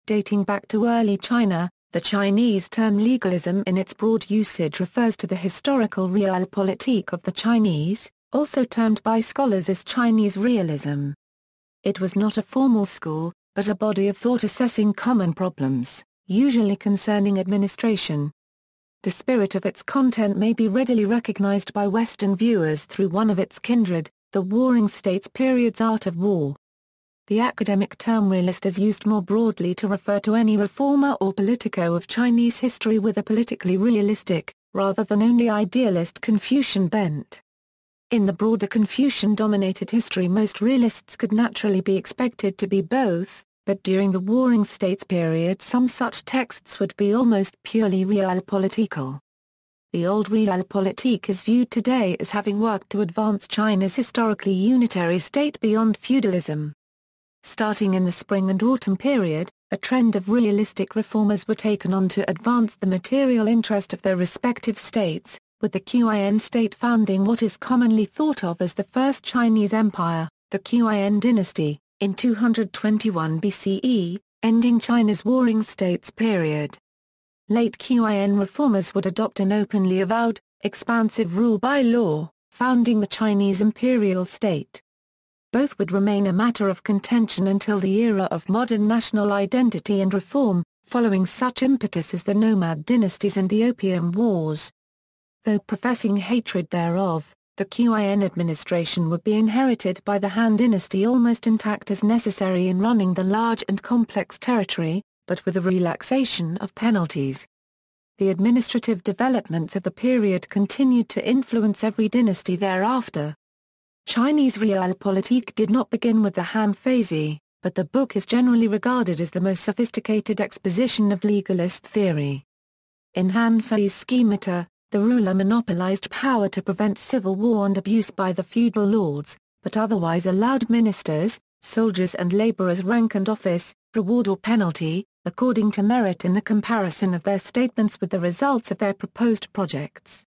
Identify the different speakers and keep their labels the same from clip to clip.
Speaker 1: Dating back to early China, the Chinese term legalism in its broad usage refers to the historical Realpolitik of the Chinese, also termed by scholars as Chinese Realism. It was not a formal school, but a body of thought assessing common problems, usually concerning administration. The spirit of its content may be readily recognized by Western viewers through one of its kindred, the Warring States period's art of war. The academic term realist is used more broadly to refer to any reformer or politico of Chinese history with a politically realistic, rather than only idealist Confucian bent. In the broader Confucian-dominated history, most realists could naturally be expected to be both, but during the Warring States period some such texts would be almost purely realpolitical. The old Realpolitik is viewed today as having worked to advance China's historically unitary state beyond feudalism. Starting in the spring and autumn period, a trend of realistic reformers were taken on to advance the material interest of their respective states, with the Qin state founding what is commonly thought of as the First Chinese Empire, the Qin dynasty, in 221 BCE, ending China's Warring States period. Late Qin reformers would adopt an openly avowed, expansive rule by law, founding the Chinese imperial state. Both would remain a matter of contention until the era of modern national identity and reform, following such impetus as the nomad dynasties and the Opium Wars. Though professing hatred thereof, the Qin administration would be inherited by the Han dynasty almost intact as necessary in running the large and complex territory, but with a relaxation of penalties. The administrative developments of the period continued to influence every dynasty thereafter. Chinese Realpolitik did not begin with the Han Phases, but the book is generally regarded as the most sophisticated exposition of legalist theory. In Han Phase schemata, the ruler monopolized power to prevent civil war and abuse by the feudal lords, but otherwise allowed ministers, soldiers and laborers rank and office, reward or penalty, according to merit in the comparison of their statements with the results of their proposed projects.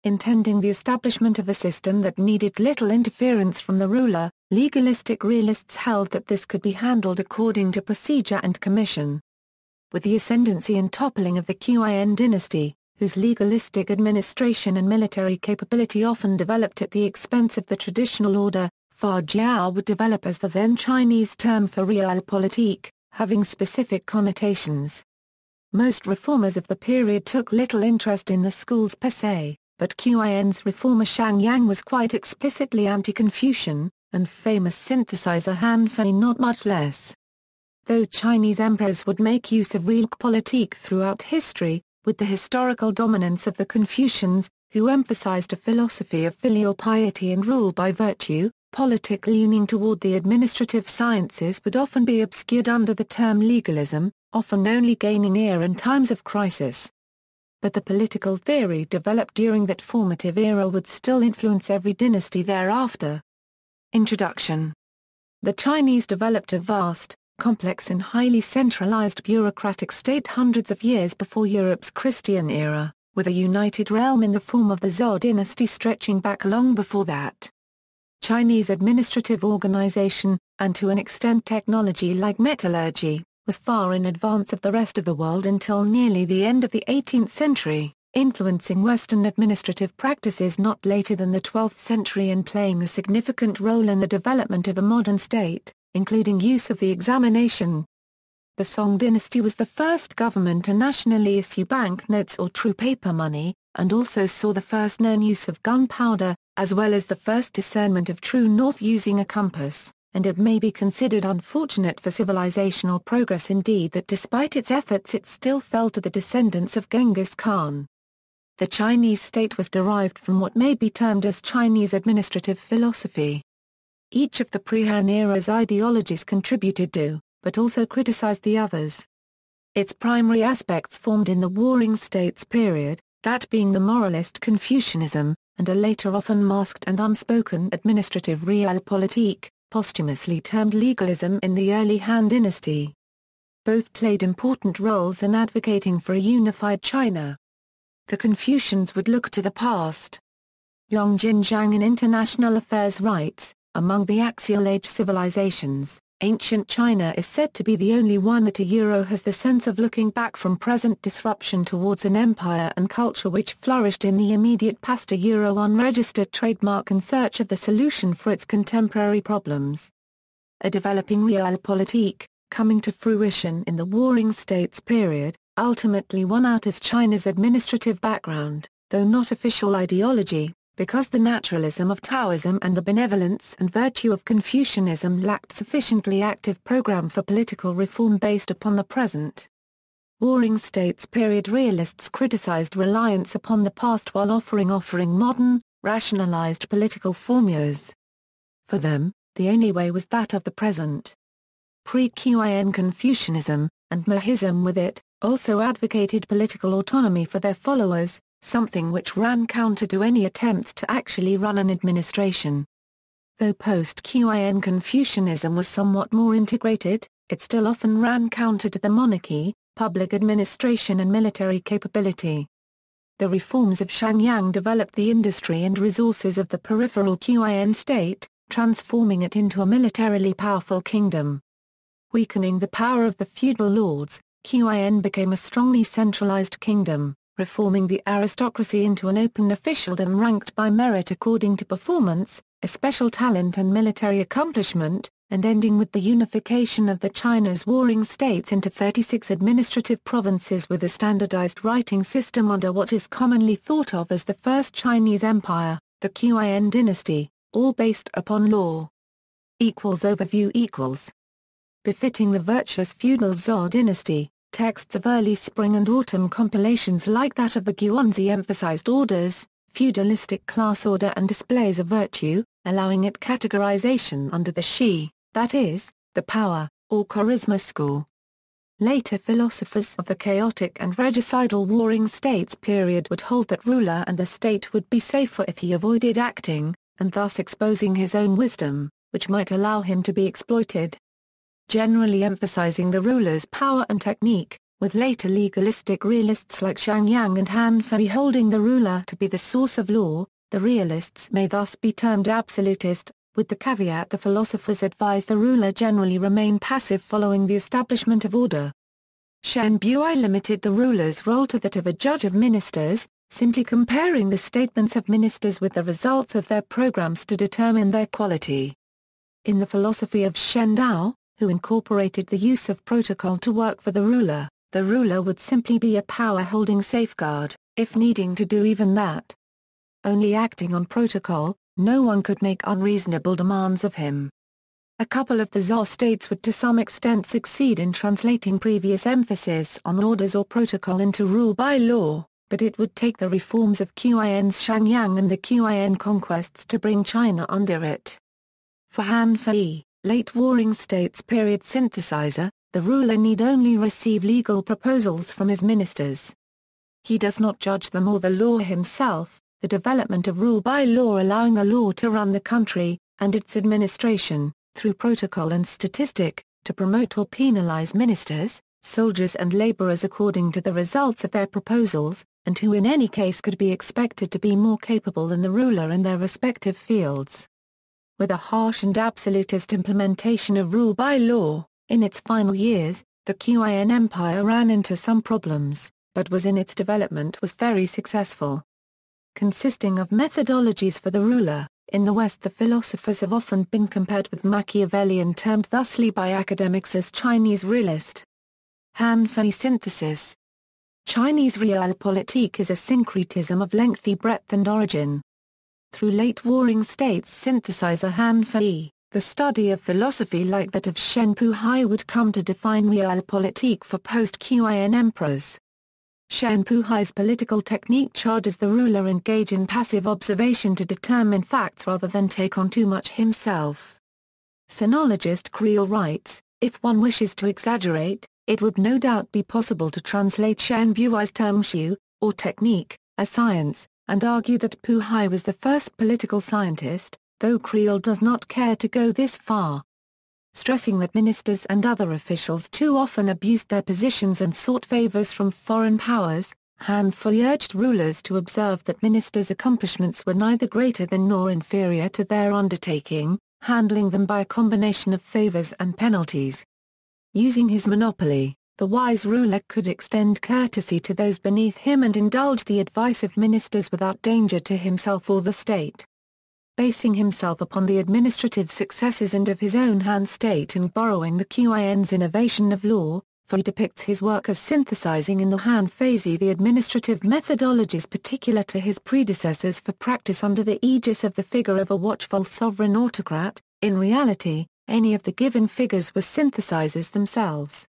Speaker 1: Intending the establishment of a system that needed little interference from the ruler, legalistic realists held that this could be handled according to procedure and commission. With the ascendancy and toppling of the Qin dynasty, whose legalistic administration and military capability often developed at the expense of the traditional order, Fajiao would develop as the then Chinese term for realpolitik, having specific connotations. Most reformers of the period took little interest in the schools per se, but Qin's reformer Shang Yang was quite explicitly anti-Confucian, and famous synthesizer Han Fei not much less. Though Chinese emperors would make use of Realpolitik throughout history, with the historical dominance of the Confucians, who emphasized a philosophy of filial piety and rule by virtue, politic leaning toward the administrative sciences would often be obscured under the term legalism, often only gaining ear in times of crisis. But the political theory developed during that formative era would still influence every dynasty thereafter. Introduction. The Chinese developed a vast, complex and highly centralized bureaucratic state hundreds of years before Europe's Christian era, with a united realm in the form of the Zhou dynasty stretching back long before that. Chinese administrative organization, and to an extent technology like metallurgy, was far in advance of the rest of the world until nearly the end of the 18th century, influencing Western administrative practices not later than the 12th century and playing a significant role in the development of the modern state, including use of the examination. The Song dynasty was the first government to nationally issue banknotes or true paper money, and also saw the first known use of gunpowder, as well as the first discernment of true north using a compass, and it may be considered unfortunate for civilizational progress indeed that despite its efforts it still fell to the descendants of Genghis Khan. The Chinese state was derived from what may be termed as Chinese administrative philosophy. Each of the pre-Han era's ideologies contributed to, but also criticized the others. Its primary aspects formed in the Warring States period, that being the moralist Confucianism, and a later often masked and unspoken administrative Realpolitik, posthumously termed legalism in the early Han dynasty. Both played important roles in advocating for a unified China. The Confucians would look to the past. Yang Zhang in International Affairs writes, among the Axial Age civilizations, Ancient China is said to be the only one that has the sense of looking back from present disruption towards an empire and culture which flourished in the immediate past, unregistered trademark in search of the solution for its contemporary problems. A developing Realpolitik, coming to fruition in the Warring States period, ultimately won out as China's administrative background, though not official ideology, because the naturalism of Taoism and the benevolence and virtue of Confucianism lacked sufficiently active program for political reform based upon the present. Warring States period realists criticized reliance upon the past while offering modern, rationalized political formulas. For them, the only way was that of the present. Pre-Qin Confucianism, and Mahism with it, also advocated political autonomy for their followers, something which ran counter to any attempts to actually run an administration. Though post-Qin Confucianism was somewhat more integrated, it still often ran counter to the monarchy, public administration and military capability. The reforms of Shang Yang developed the industry and resources of the peripheral Qin state, transforming it into a militarily powerful kingdom. Weakening the power of the feudal lords, Qin became a strongly centralized kingdom, reforming the aristocracy into an open officialdom ranked by merit according to performance, especial talent and military accomplishment, and ending with the unification of the China's warring states into 36 administrative provinces with a standardized writing system under what is commonly thought of as the First Chinese Empire, the Qin dynasty, all based upon law. Overview. Befitting the virtuous feudal Zhou dynasty, texts of early spring and autumn compilations like that of the Guanzi emphasized orders, feudalistic class order and displays of virtue, allowing it categorization under the Shi, that is, the power, or charisma school. Later philosophers of the chaotic and regicidal warring states period would hold that ruler and the state would be safer if he avoided acting, and thus exposing his own wisdom, which might allow him to be exploited. Generally emphasizing the ruler's power and technique, with later legalistic realists like Shang Yang and Han Fei holding the ruler to be the source of law, the realists may thus be termed absolutist, with the caveat the philosophers advise the ruler generally remain passive following the establishment of order. Shenmue I limited the ruler's role to that of a judge of ministers, simply comparing the statements of ministers with the results of their programs to determine their quality. In the philosophy of Shen Dao, who incorporated the use of protocol to work for the ruler would simply be a power-holding safeguard, if needing to do even that. Only acting on protocol, no one could make unreasonable demands of him. A couple of the Zhou states would to some extent succeed in translating previous emphasis on orders or protocol into rule by law, but it would take the reforms of Qin's Shang Yang and the Qin conquests to bring China under it. For Han Fei, late Warring States period synthesizer, the ruler need only receive legal proposals from his ministers. He does not judge them or the law himself, the development of rule by law allowing the law to run the country, and its administration, through protocol and statistic, to promote or penalize ministers, soldiers and laborers according to the results of their proposals, and who in any case could be expected to be more capable than the ruler in their respective fields. With a harsh and absolutist implementation of rule by law, in its final years, the Qin Empire ran into some problems, but in its development was very successful. Consisting of methodologies for the ruler, in the West the philosophers have often been compared with Machiavellian termed thusly by academics as Chinese Realist. Han Fei synthesis. Chinese Realpolitik is a syncretism of lengthy breadth and origin. Through late Warring States synthesizer Han Fei, the study of philosophy like that of Shenmue I would come to define Realpolitik for post-Qin emperors. Shenmue I's political technique charges the ruler engage in passive observation to determine facts rather than take on too much himself. Sinologist Creel writes, if one wishes to exaggerate, it would no doubt be possible to translate Shenmue I's term shu, or technique, as science, and argue that Pu Hai was the first political scientist, though Creel does not care to go this far. Stressing that ministers and other officials too often abused their positions and sought favors from foreign powers, Han Fei urged rulers to observe that ministers' accomplishments were neither greater than nor inferior to their undertaking, handling them by a combination of favors and penalties. Using his monopoly, the wise ruler could extend courtesy to those beneath him and indulge the advice of ministers without danger to himself or the state. Basing himself upon the administrative successes and of his own Han state and borrowing the Qin's innovation of law, Fu depicts his work as synthesizing in the Han Phaisi the administrative methodologies particular to his predecessors for practice under the aegis of the figure of a watchful sovereign autocrat. In reality, any of the given figures were synthesizers themselves.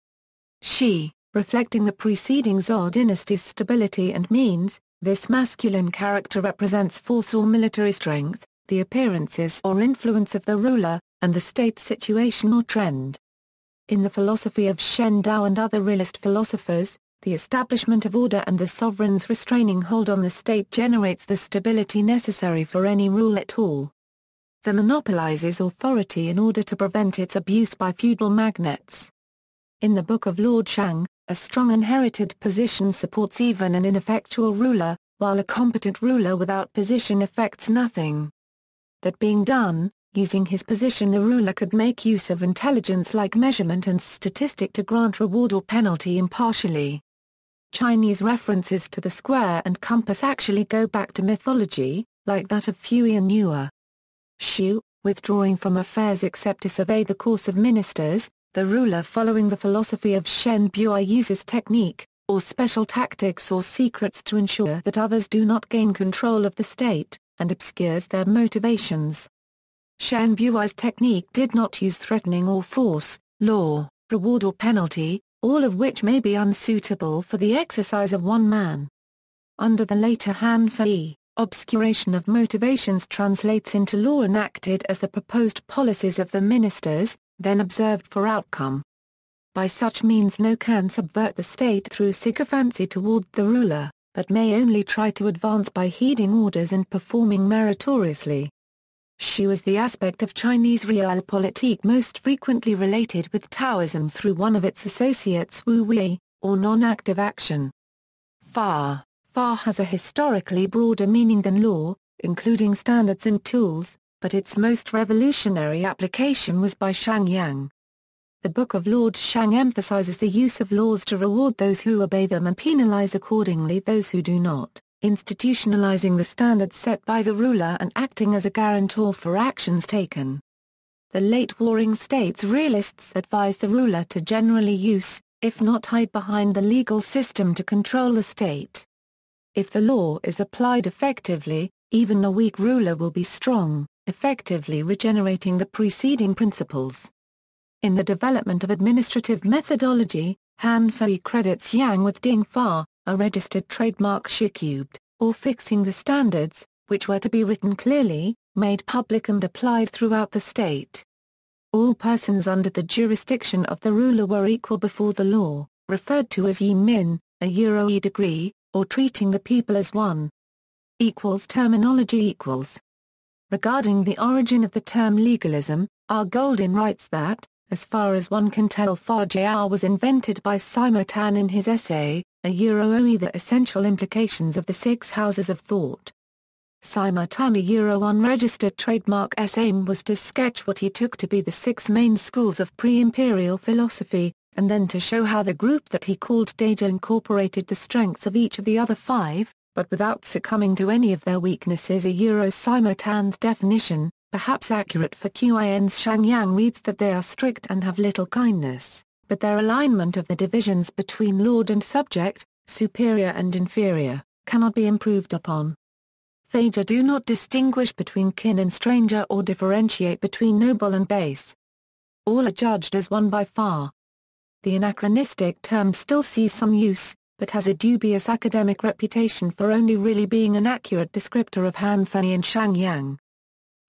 Speaker 1: Shi, reflecting the preceding Zhou dynasty's stability and means, this masculine character represents force or military strength, the appearances or influence of the ruler, and the state's situation or trend. In the philosophy of Shen Dao and other realist philosophers, the establishment of order and the sovereign's restraining hold on the state generates the stability necessary for any rule at all. The monopolizes authority in order to prevent its abuse by feudal magnates. In the Book of Lord Shang, a strong inherited position supports even an ineffectual ruler, while a competent ruler without position affects nothing. That being done, using his position the ruler could make use of intelligence like measurement and statistic to grant reward or penalty impartially. Chinese references to the square and compass actually go back to mythology, like that of Fui and Nuer. Shu, withdrawing from affairs except to survey the course of ministers, the ruler following the philosophy of Shenmue I uses technique, or special tactics or secrets to ensure that others do not gain control of the state, and obscures their motivations. Shenmue I's technique did not use threatening or force, law, reward or penalty, all of which may be unsuitable for the exercise of one man. Under the later Han Fei, obscuration of motivations translates into law enacted as the proposed policies of the ministers, then observed for outcome. By such means no can subvert the state through sycophancy toward the ruler, but may only try to advance by heeding orders and performing meritoriously. Shu is the aspect of Chinese Realpolitik most frequently related with Taoism through one of its associates Wu Wei, or non-active action. Fa has a historically broader meaning than law, including standards and tools, but its most revolutionary application was by Shang Yang. The Book of Lord Shang emphasizes the use of laws to reward those who obey them and penalize accordingly those who do not, institutionalizing the standards set by the ruler and acting as a guarantor for actions taken. The late warring states Realists advised the ruler to generally use, if not hide behind the legal system to control the state. If the law is applied effectively, even a weak ruler will be strong, effectively regenerating the preceding principles. In the development of administrative methodology, Han Fei credits Yang with Ding Fa, a registered trademark Shi-cubed, or fixing the standards, which were to be written clearly, made public and applied throughout the state. All persons under the jurisdiction of the ruler were equal before the law, referred to as Yi Min, a Euro degree, or treating the people as one. Terminology. Regarding the origin of the term legalism, R. Golden writes that, as far as one can tell, Fa Jiao was invented by Sima Tan in his essay, a Euro the essential implications of the six houses of thought. Sima Tan, a Euro unregistered trademark's aim was to sketch what he took to be the six main schools of pre-imperial philosophy, and then to show how the group that he called Daja incorporated the strengths of each of the other five, but without succumbing to any of their weaknesses. A Euro Sima Tan's definition, perhaps accurate for Qin's Shang Yang, reads that they are strict and have little kindness, but their alignment of the divisions between lord and subject, superior and inferior, cannot be improved upon. Faja do not distinguish between kin and stranger or differentiate between noble and base. All are judged as one by far. The anachronistic term still sees some use, but has a dubious academic reputation for only really being an accurate descriptor of Han Fei and Shang Yang.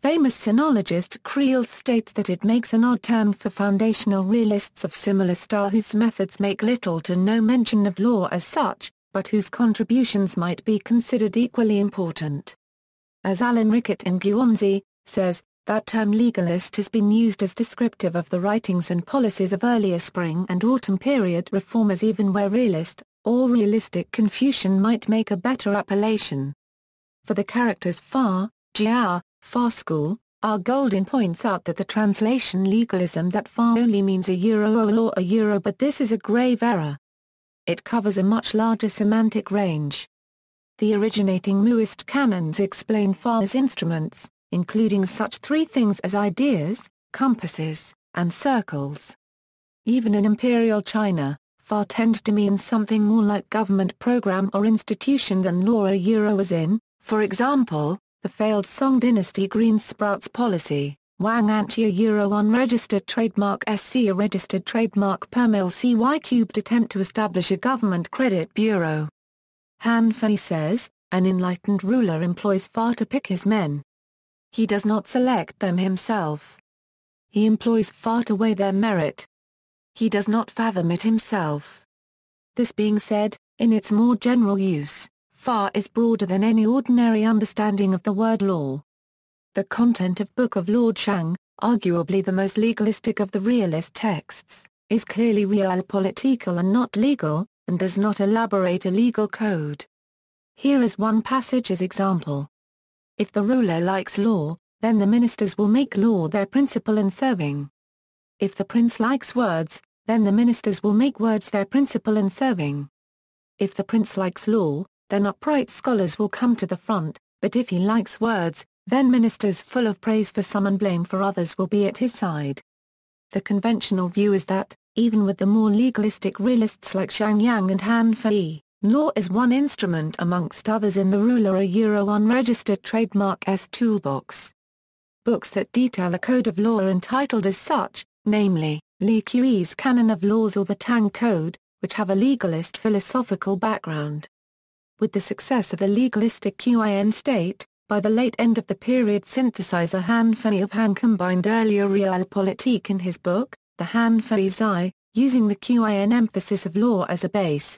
Speaker 1: Famous sinologist Creel states that it makes an odd term for foundational realists of similar style whose methods make little to no mention of law as such, but whose contributions might be considered equally important. As Alan Rickett in Guomzi says, that term legalist has been used as descriptive of the writings and policies of earlier spring and autumn period reformers, even where realist, or realistic Confucian might make a better appellation. For the characters Fa, Jiao, Fa school, R. Golden points out that the translation legalism that far only means a euro or law a euro, but this is a grave error. It covers a much larger semantic range. The originating Muist canons explain far as instruments, including such three things as ideas, compasses, and circles. Even in imperial China, far tended to mean something more like government program or institution than law or euro, as in, for example, the failed Song dynasty green sprouts policy, Wang anti a euro unregistered trademark SC a registered trademark per mil CY cubed attempt to establish a government credit bureau. Han Fei says, an enlightened ruler employs far to pick his men. He does not select them himself. He employs far to weigh their merit. He does not fathom it himself. This being said, in its more general use, far is broader than any ordinary understanding of the word law. The content of Book of Lord Shang, arguably the most legalistic of the realist texts, is clearly realpolitical and not legal, and does not elaborate a legal code. Here is one passage as example. If the ruler likes law, then the ministers will make law their principle in serving. If the prince likes words, then the ministers will make words their principle in serving. If the prince likes law, then upright scholars will come to the front, but if he likes words, then ministers full of praise for some and blame for others will be at his side. The conventional view is that, even with the more legalistic realists like Shang Yang and Han Fei, law is one instrument amongst others in the ruler a euro unregistered trademark toolbox. Books that detail a code of law are entitled as such, namely, Li Qi's Canon of Laws or the Tang Code, which have a legalist philosophical background. With the success of the legalistic Qin state, by the late end of the period synthesizer Han Fei of Han combined earlier Realpolitik in his book, the Han Fei Zai, using the Qin emphasis of law as a base.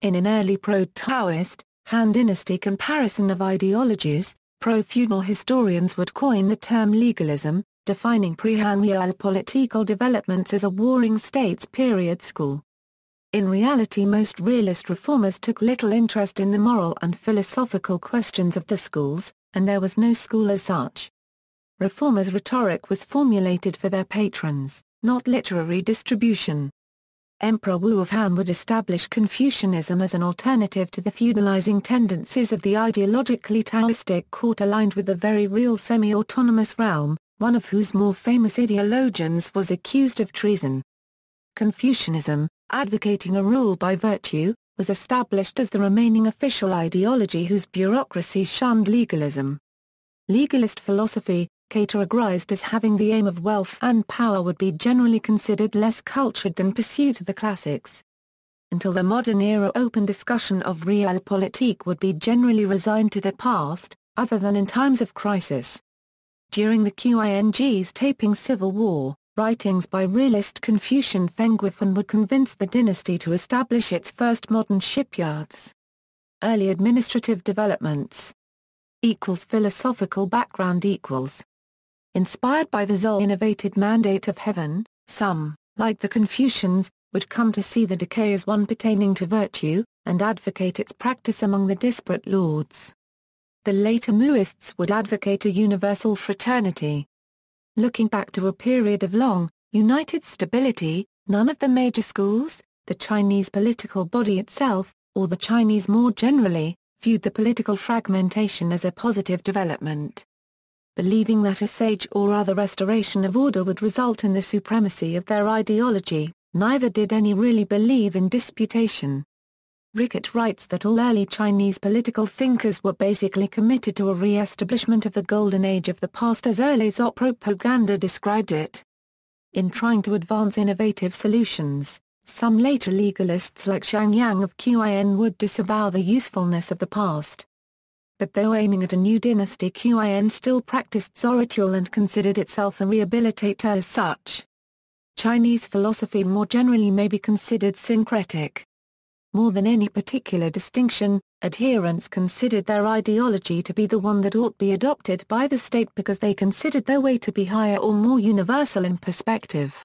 Speaker 1: In an early pro-Taoist, Han Dynasty comparison of ideologies, pro-feudal historians would coin the term legalism, defining pre-Han Realpolitikal developments as a warring states period school. In reality, most realist reformers took little interest in the moral and philosophical questions of the schools, and there was no school as such. Reformers' rhetoric was formulated for their patrons, not literary distribution. Emperor Wu of Han would establish Confucianism as an alternative to the feudalizing tendencies of the ideologically Taoistic court aligned with a very real semi-autonomous realm, one of whose more famous ideologians was accused of treason. Confucianism, advocating a rule by virtue, was established as the remaining official ideology whose bureaucracy shunned legalism. Legalist philosophy, categorized as having the aim of wealth and power, would be generally considered less cultured than pursuit of the classics. Until the modern era, open discussion of realpolitik would be generally resigned to the past, other than in times of crisis. During the Qing's taping civil war, writings by realist Confucian Fenguifan would convince the dynasty to establish its first modern shipyards. Early administrative developments philosophical background Inspired by the Zhou innovated mandate of heaven, some, like the Confucians, would come to see the decay as one pertaining to virtue, and advocate its practice among the disparate lords. The later Muists would advocate a universal fraternity. Looking back to a period of long, united stability, none of the major schools, the Chinese political body itself, or the Chinese more generally, viewed the political fragmentation as a positive development. Believing that a sage or other restoration of order would result in the supremacy of their ideology, neither did any really believe in disputation. Rickett writes that all early Chinese political thinkers were basically committed to a re-establishment of the golden age of the past as early as propaganda described it. In trying to advance innovative solutions, some later legalists like Shang Yang of Qin would disavow the usefulness of the past. But though aiming at a new dynasty, Qin still practiced zoroastrial and considered itself a rehabilitator as such. Chinese philosophy more generally may be considered syncretic. More than any particular distinction, adherents considered their ideology to be the one that ought be adopted by the state because they considered their way to be higher or more universal in perspective.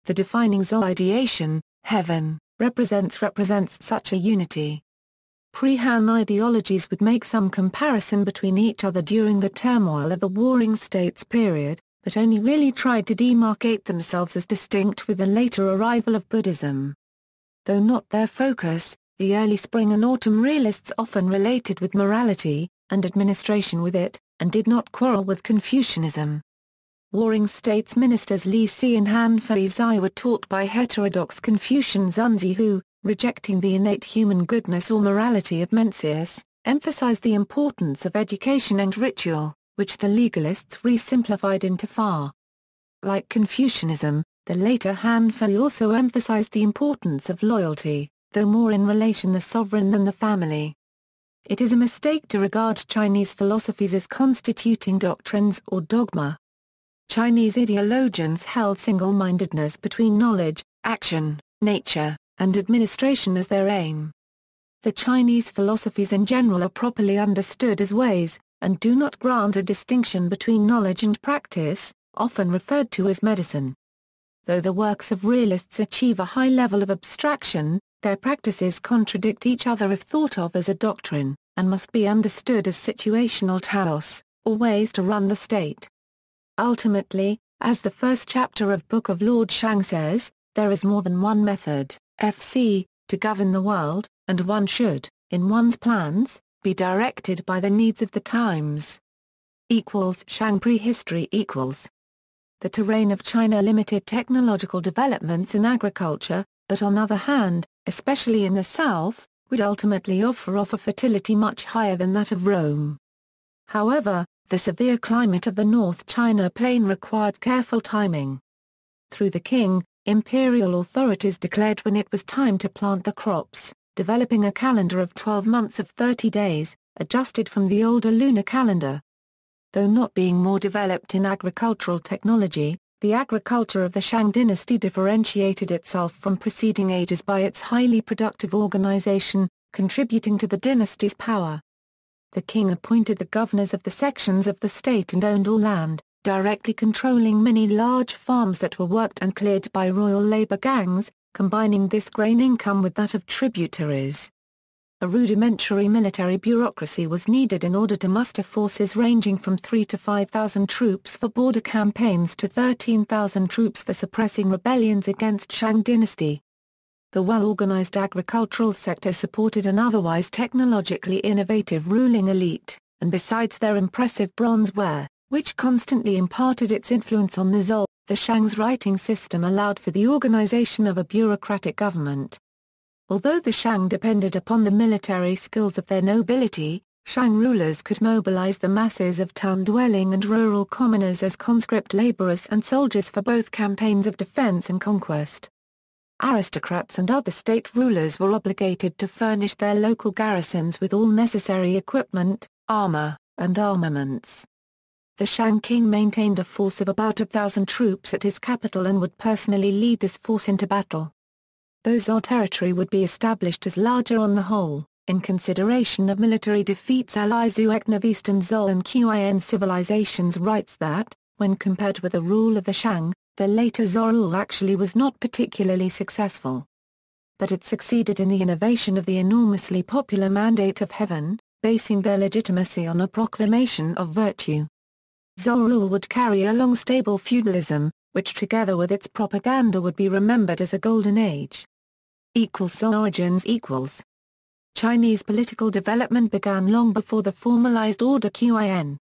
Speaker 1: The defining Zhou ideation, heaven, represents such a unity. Pre-Han ideologies would make some comparison between each other during the turmoil of the Warring States period, but only really tried to demarcate themselves as distinct with the later arrival of Buddhism. Though not their focus, the early spring and autumn realists often related with morality, and administration with it, and did not quarrel with Confucianism. Warring States ministers Li Si and Han Fei Zai were taught by heterodox Confucian Zunzi who, rejecting the innate human goodness or morality of Mencius, emphasized the importance of education and ritual, which the legalists re-simplified into Fa. Like Confucianism, the later Han Fei also emphasized the importance of loyalty, though more in relation the sovereign than the family. It is a mistake to regard Chinese philosophies as constituting doctrines or dogma. Chinese ideologians held single-mindedness between knowledge, action, nature, and administration as their aim. The Chinese philosophies in general are properly understood as ways, and do not grant a distinction between knowledge and practice, often referred to as medicine. Though the works of realists achieve a high level of abstraction, their practices contradict each other if thought of as a doctrine, and must be understood as situational taos, or ways to run the state. Ultimately, as the first chapter of Book of Lord Shang says, there is more than one method, FC, to govern the world, and one should, in one's plans, be directed by the needs of the times. Shang prehistory equals. The terrain of China limited technological developments in agriculture, but on the other hand, especially in the south, would ultimately offer fertility much higher than that of Rome. However, the severe climate of the North China plain required careful timing. Through the king, imperial authorities declared when it was time to plant the crops, developing a calendar of 12 months of 30 days, adjusted from the older lunar calendar. Though not being more developed in agricultural technology, the agriculture of the Shang dynasty differentiated itself from preceding ages by its highly productive organization, contributing to the dynasty's power. The king appointed the governors of the sections of the state and owned all land, directly controlling many large farms that were worked and cleared by royal labor gangs, combining this grain income with that of tributaries. A rudimentary military bureaucracy was needed in order to muster forces ranging from 3,000 to 5,000 troops for border campaigns to 13,000 troops for suppressing rebellions against Shang dynasty. The well-organized agricultural sector supported an otherwise technologically innovative ruling elite, and besides their impressive bronze ware, which constantly imparted its influence on the Zhou, the Shang's writing system allowed for the organization of a bureaucratic government. Although the Shang depended upon the military skills of their nobility, Shang rulers could mobilize the masses of town-dwelling and rural commoners as conscript laborers and soldiers for both campaigns of defense and conquest. Aristocrats and other state rulers were obligated to furnish their local garrisons with all necessary equipment, armor, and armaments. The Shang king maintained a force of about 1,000 troops at his capital and would personally lead this force into battle. Though Zhou territory would be established as larger on the whole, in consideration of military defeats Ally Zuekn of Eastern Zhou and Qin civilizations writes that, when compared with the rule of the Shang, the later Zhou rule actually was not particularly successful. But it succeeded in the innovation of the enormously popular Mandate of Heaven, basing their legitimacy on a proclamation of virtue. Zhou rule would carry along stable feudalism, which together with its propaganda would be remembered as a golden age. Zhou origins equals. Chinese political development began long before the formalized order Qin.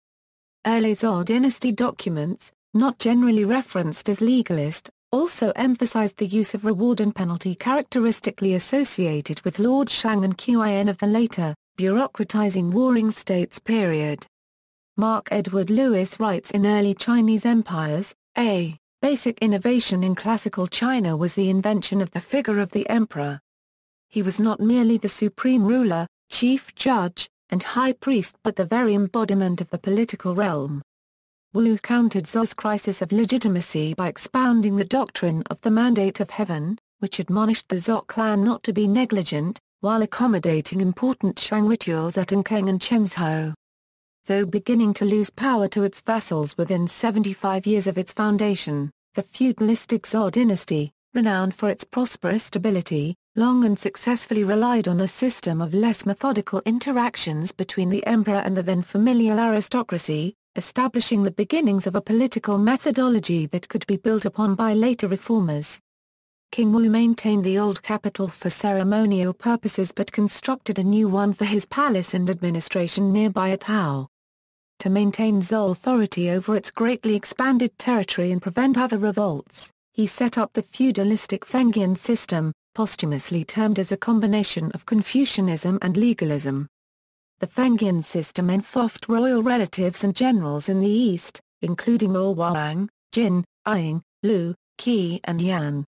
Speaker 1: Early Zhou dynasty documents, not generally referenced as legalist, also emphasized the use of reward and penalty characteristically associated with Lord Shang and Qin of the later, bureaucratizing Warring States period. Mark Edward Lewis writes in Early Chinese Empires, a basic innovation in classical China was the invention of the figure of the emperor. He was not merely the supreme ruler, chief judge, and high priest but the very embodiment of the political realm. Wu countered Zhou's crisis of legitimacy by expounding the doctrine of the Mandate of Heaven, which admonished the Zhou clan not to be negligent, while accommodating important Shang rituals at Ankang and Chenzhou. Though beginning to lose power to its vassals within 75 years of its foundation, the feudalistic Zhou dynasty, renowned for its prosperous stability, long and successfully relied on a system of less methodical interactions between the emperor and the then familial aristocracy, establishing the beginnings of a political methodology that could be built upon by later reformers. King Wu maintained the old capital for ceremonial purposes but constructed a new one for his palace and administration nearby at Hao. To maintain Zhou authority over its greatly expanded territory and prevent other revolts, he set up the feudalistic Fengyan system, posthumously termed as a combination of Confucianism and legalism. The Fengyan system enforced royal relatives and generals in the east, including Wang, Jin, Ying, Lu, Qi and Yan.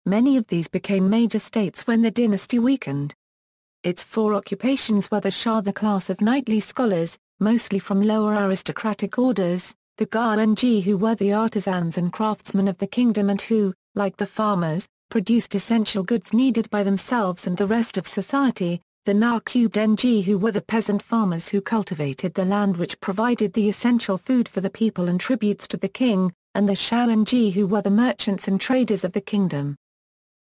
Speaker 1: Many of these became major states when the dynasty weakened. Its four occupations were the Shah, the class of knightly scholars, mostly from lower aristocratic orders, the Guanji, who were the artisans and craftsmen of the kingdom and who, like the farmers, produced essential goods needed by themselves and the rest of society, the Na-Cubed-Nji, who were the peasant farmers who cultivated the land which provided the essential food for the people and tributes to the king, and the Shao-Nji, who were the merchants and traders of the kingdom.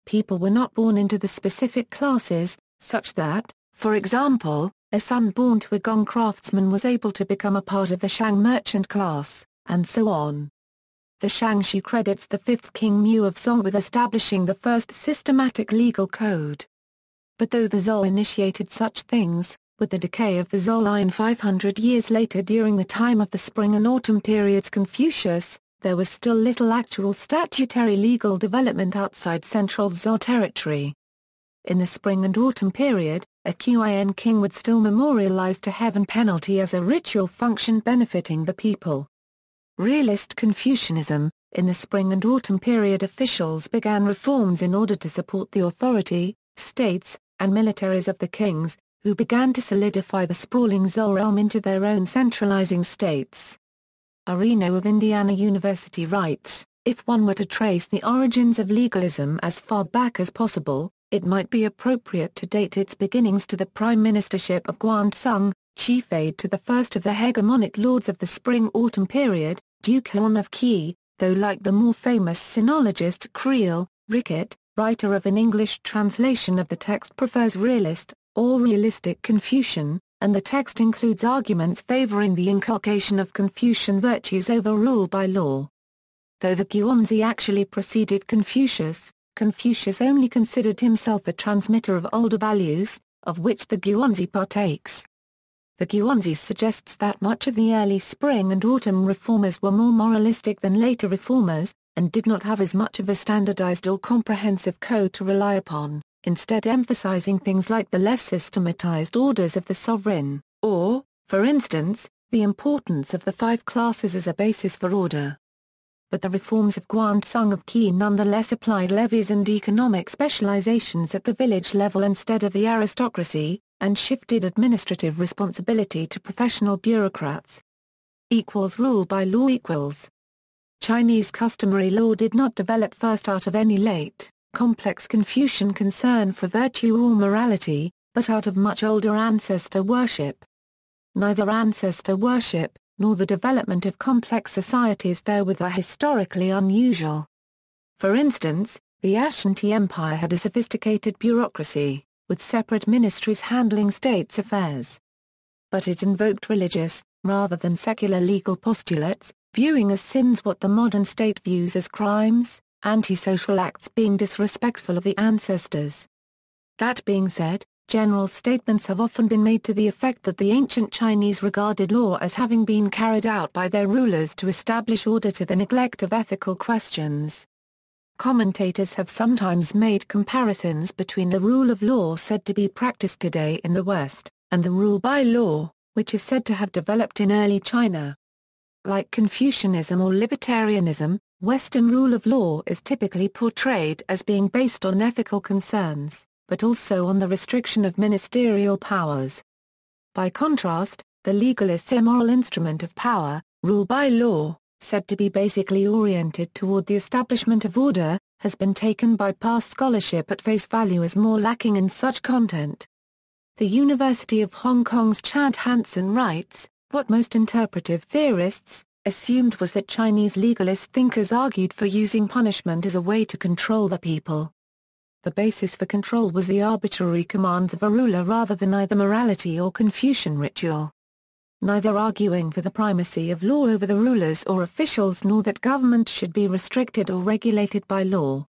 Speaker 1: People were not born into the specific classes, such that, for example, a son born to a Gong craftsman was able to become a part of the Shang merchant class, and so on. The Shangshi credits the fifth king Mu of Zhou with establishing the first systematic legal code. But though the Zhou initiated such things, with the decay of the Zhou line 500 years later during the time of the spring and autumn periods Confucius, there was still little actual statutory legal development outside central Zhou territory. In the spring and autumn period, a Qin king would still memorialize to heaven penalty as a ritual function benefiting the people. Realist Confucianism. In the spring and autumn period, officials began reforms in order to support the authority, states, and militaries of the kings, who began to solidify the sprawling Zhou realm into their own centralizing states. Areno of Indiana University writes, if one were to trace the origins of legalism as far back as possible, it might be appropriate to date its beginnings to the prime ministership of Guanzhong, chief aide to the first of the hegemonic lords of the spring-autumn period, Duke Huan of Qi, though like the more famous sinologist Creel, Rickett, writer of an English translation of the text, prefers realist, or realistic Confucian, and the text includes arguments favoring the inculcation of Confucian virtues over rule by law. Though the Guanzi actually preceded Confucius, Confucius only considered himself a transmitter of older values, of which the Guanzi partakes. The Guanzi suggests that much of the early spring and autumn reformers were more moralistic than later reformers, and did not have as much of a standardized or comprehensive code to rely upon, instead emphasizing things like the less systematized orders of the sovereign, or, for instance, the importance of the 5 classes as a basis for order. But the reforms of Guanzhong of Qi nonetheless applied levies and economic specializations at the village level instead of the aristocracy, and shifted administrative responsibility to professional bureaucrats. Rule by law equals. Chinese customary law did not develop first out of any late, complex Confucian concern for virtue or morality, but out of much older ancestor worship. Neither ancestor worship, nor the development of complex societies therewith are historically unusual. For instance, the Ashanti Empire had a sophisticated bureaucracy, with separate ministries handling states' affairs. But it invoked religious, rather than secular legal postulates, viewing as sins what the modern state views as crimes, antisocial acts being disrespectful of the ancestors. That being said, general statements have often been made to the effect that the ancient Chinese regarded law as having been carried out by their rulers to establish order to the neglect of ethical questions. Commentators have sometimes made comparisons between the rule of law said to be practiced today in the West, and the rule by law, which is said to have developed in early China. Like Confucianism or libertarianism, Western rule of law is typically portrayed as being based on ethical concerns, but also on the restriction of ministerial powers. By contrast, the legalist immoral instrument of power, rule by law, said to be basically oriented toward the establishment of order, has been taken by past scholarship at face value as more lacking in such content. The University of Hong Kong's Chad Hansen writes, what most interpretive theorists assumed was that Chinese legalist thinkers argued for using punishment as a way to control the people. the basis for control was the arbitrary commands of a ruler rather than either morality or Confucian ritual. Neither arguing for the primacy of law over the rulers or officials nor that government should be restricted or regulated by law.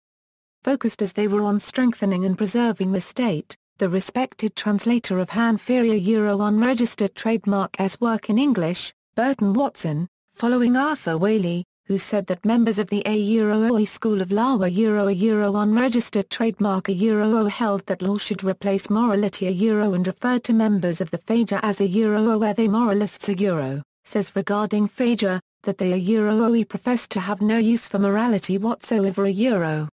Speaker 1: Focused as they were on strengthening and preserving the state, the respected translator of Han Fourier unregistered trademark's work in English, Burton Watson, following Arthur Waley, who said that members of the A-OE school of law were unregistered trademark A-O held that law should replace morality A-O and referred to members of the Fager as A-O where they moralists A-O, says regarding Fager, that they A-O professed to have no use for morality whatsoever A-O.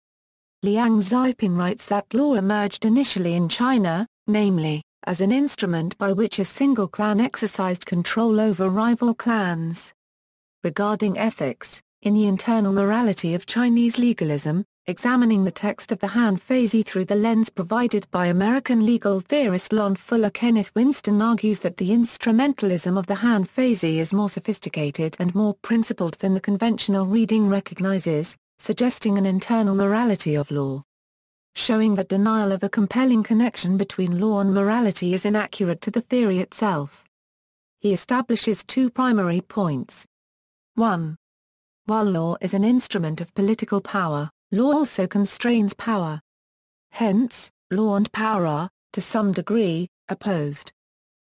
Speaker 1: Liang Ziping writes that law emerged initially in China, namely, as an instrument by which a single clan exercised control over rival clans. Regarding ethics, in the internal morality of Chinese legalism, examining the text of the Han Feizi through the lens provided by American legal theorist Lon Fuller, Kenneth Winston argues that the instrumentalism of the Han Feizi is more sophisticated and more principled than the conventional reading recognizes, suggesting an internal morality of law. Showing that denial of a compelling connection between law and morality is inaccurate to the theory itself. He establishes two primary points. 1. While law is an instrument of political power, law also constrains power. Hence, law and power are, to some degree, opposed.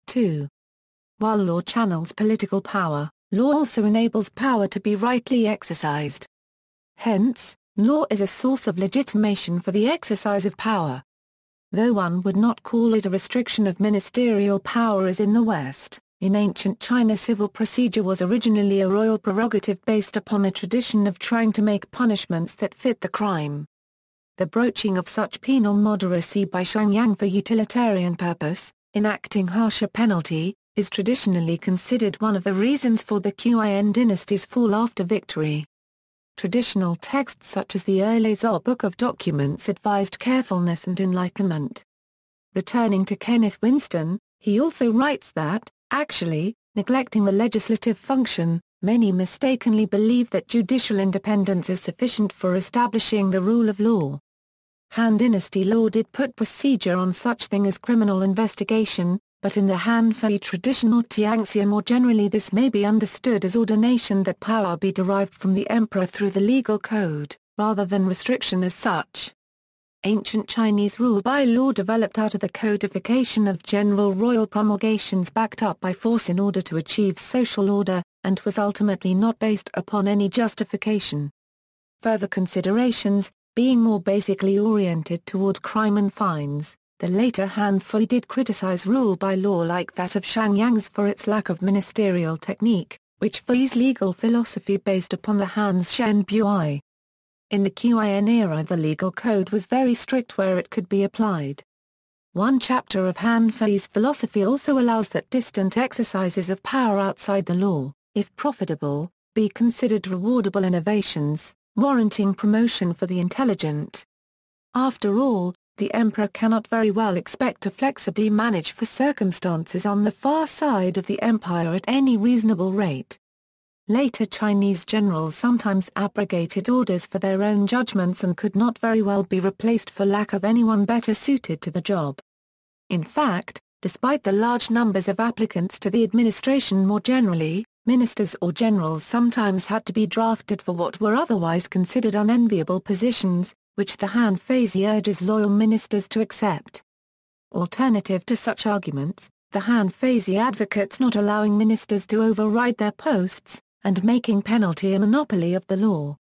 Speaker 1: 2. While law channels political power, law also enables power to be rightly exercised. Hence, law is a source of legitimation for the exercise of power. Though one would not call it a restriction of ministerial power as in the West, in ancient China civil procedure was originally a royal prerogative based upon a tradition of trying to make punishments that fit the crime. The broaching of such penal moderacy by Shang Yang for utilitarian purpose, enacting harsher penalty, is traditionally considered one of the reasons for the Qin dynasty's fall after victory. Traditional texts such as the early Zhou Book of Documents advised carefulness and enlightenment. Returning to Kenneth Winston, he also writes that, actually, neglecting the legislative function, many mistakenly believe that judicial independence is sufficient for establishing the rule of law. Han Dynasty law did put procedure on such thing as criminal investigation, but in the Han Fei tradition or Tianxia more generally this may be understood as ordination that power be derived from the emperor through the legal code, rather than restriction as such. Ancient Chinese rule by law developed out of the codification of general royal promulgations backed up by force in order to achieve social order, and was ultimately not based upon any justification. Further considerations, being more basically oriented toward crime and fines, the later Han Fei did criticize rule by law like that of Shang Yang's for its lack of ministerial technique, which Fei's legal philosophy based upon the Han's Shenmue I. In the Qin era the legal code was very strict where it could be applied. One chapter of Han Fei's philosophy also allows that distant exercises of power outside the law, if profitable, be considered rewardable innovations, warranting promotion for the intelligent. After all, the emperor cannot very well expect to flexibly manage for circumstances on the far side of the empire at any reasonable rate. Later Chinese generals sometimes abrogated orders for their own judgments and could not very well be replaced for lack of anyone better suited to the job. In fact, despite the large numbers of applicants to the administration more generally, ministers or generals sometimes had to be drafted for what were otherwise considered unenviable positions, which the Han Feizi urges loyal ministers to accept. Alternative to such arguments, the Han Feizi advocates not allowing ministers to override their posts, and making penalty a monopoly of the law.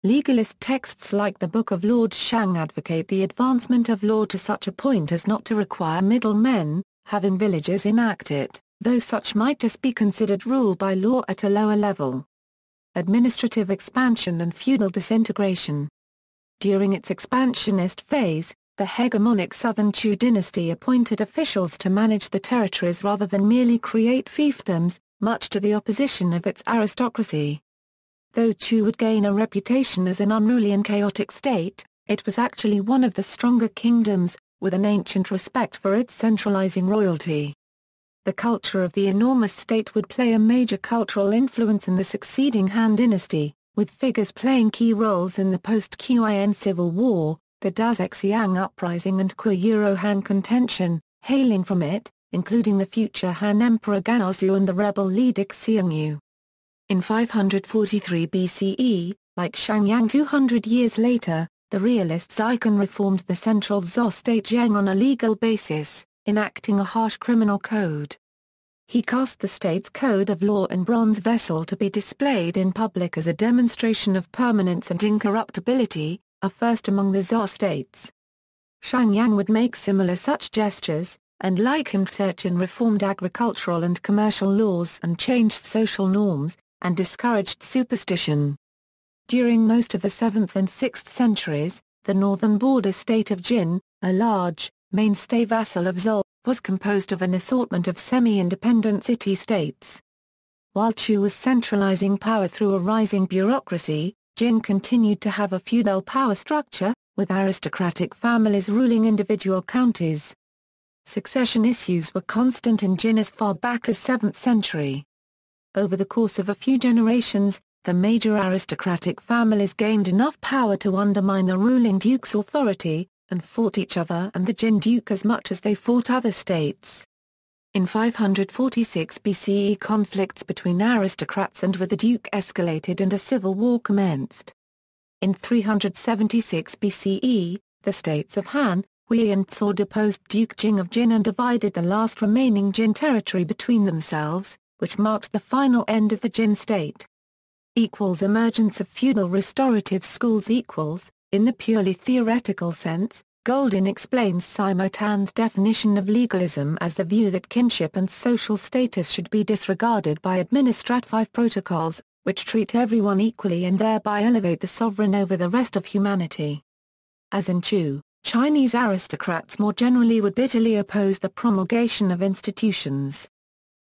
Speaker 1: Legalist texts like the Book of Lord Shang advocate the advancement of law to such a point as not to require middlemen, having villagers enact it, though such might just be considered rule by law at a lower level. Administrative expansion and feudal disintegration. During its expansionist phase, the hegemonic Southern Chu dynasty appointed officials to manage the territories rather than merely create fiefdoms, much to the opposition of its aristocracy. Though Chu would gain a reputation as an unruly and chaotic state, it was actually one of the stronger kingdoms, with an ancient respect for its centralizing royalty. The culture of the enormous state would play a major cultural influence in the succeeding Han dynasty, with figures playing key roles in the post-Qin Civil War, the Shang Yang uprising and Han contention, hailing from it, including the future Han Emperor Gaozu and the rebel leader Xiongnu. In 543 BCE, like Shang Yang 200 years later, the Realists icon reformed the central Zhou state Zheng on a legal basis, enacting a harsh criminal code. He cast the state's code of law in bronze vessel to be displayed in public as a demonstration of permanence and incorruptibility, a first among the Zhou states. Shang Yang would make similar such gestures, and like him search and reformed agricultural and commercial laws and changed social norms, and discouraged superstition. During most of the 7th and 6th centuries, the northern border state of Jin, a large, mainstay vassal of Zhou, was composed of an assortment of semi-independent city-states. While Chu was centralizing power through a rising bureaucracy, Jin continued to have a feudal power structure, with aristocratic families ruling individual counties. Succession issues were constant in Jin as far back as 7th century. Over the course of a few generations, the major aristocratic families gained enough power to undermine the ruling duke's authority, and fought each other and the Jin duke as much as they fought other states. In 546 BCE, conflicts between aristocrats and with the duke escalated and a civil war commenced. In 376 BCE, the states of Han, Hui and Cao deposed Duke Jing of Jin and divided the last remaining Jin territory between themselves, which marked the final end of the Jin state. Emergence of feudal restorative schools. In the purely theoretical sense, Goldin explains Simotan's definition of legalism as the view that kinship and social status should be disregarded by administrative protocols, which treat everyone equally and thereby elevate the sovereign over the rest of humanity. As in Chu, Chinese aristocrats more generally would bitterly oppose the promulgation of institutions.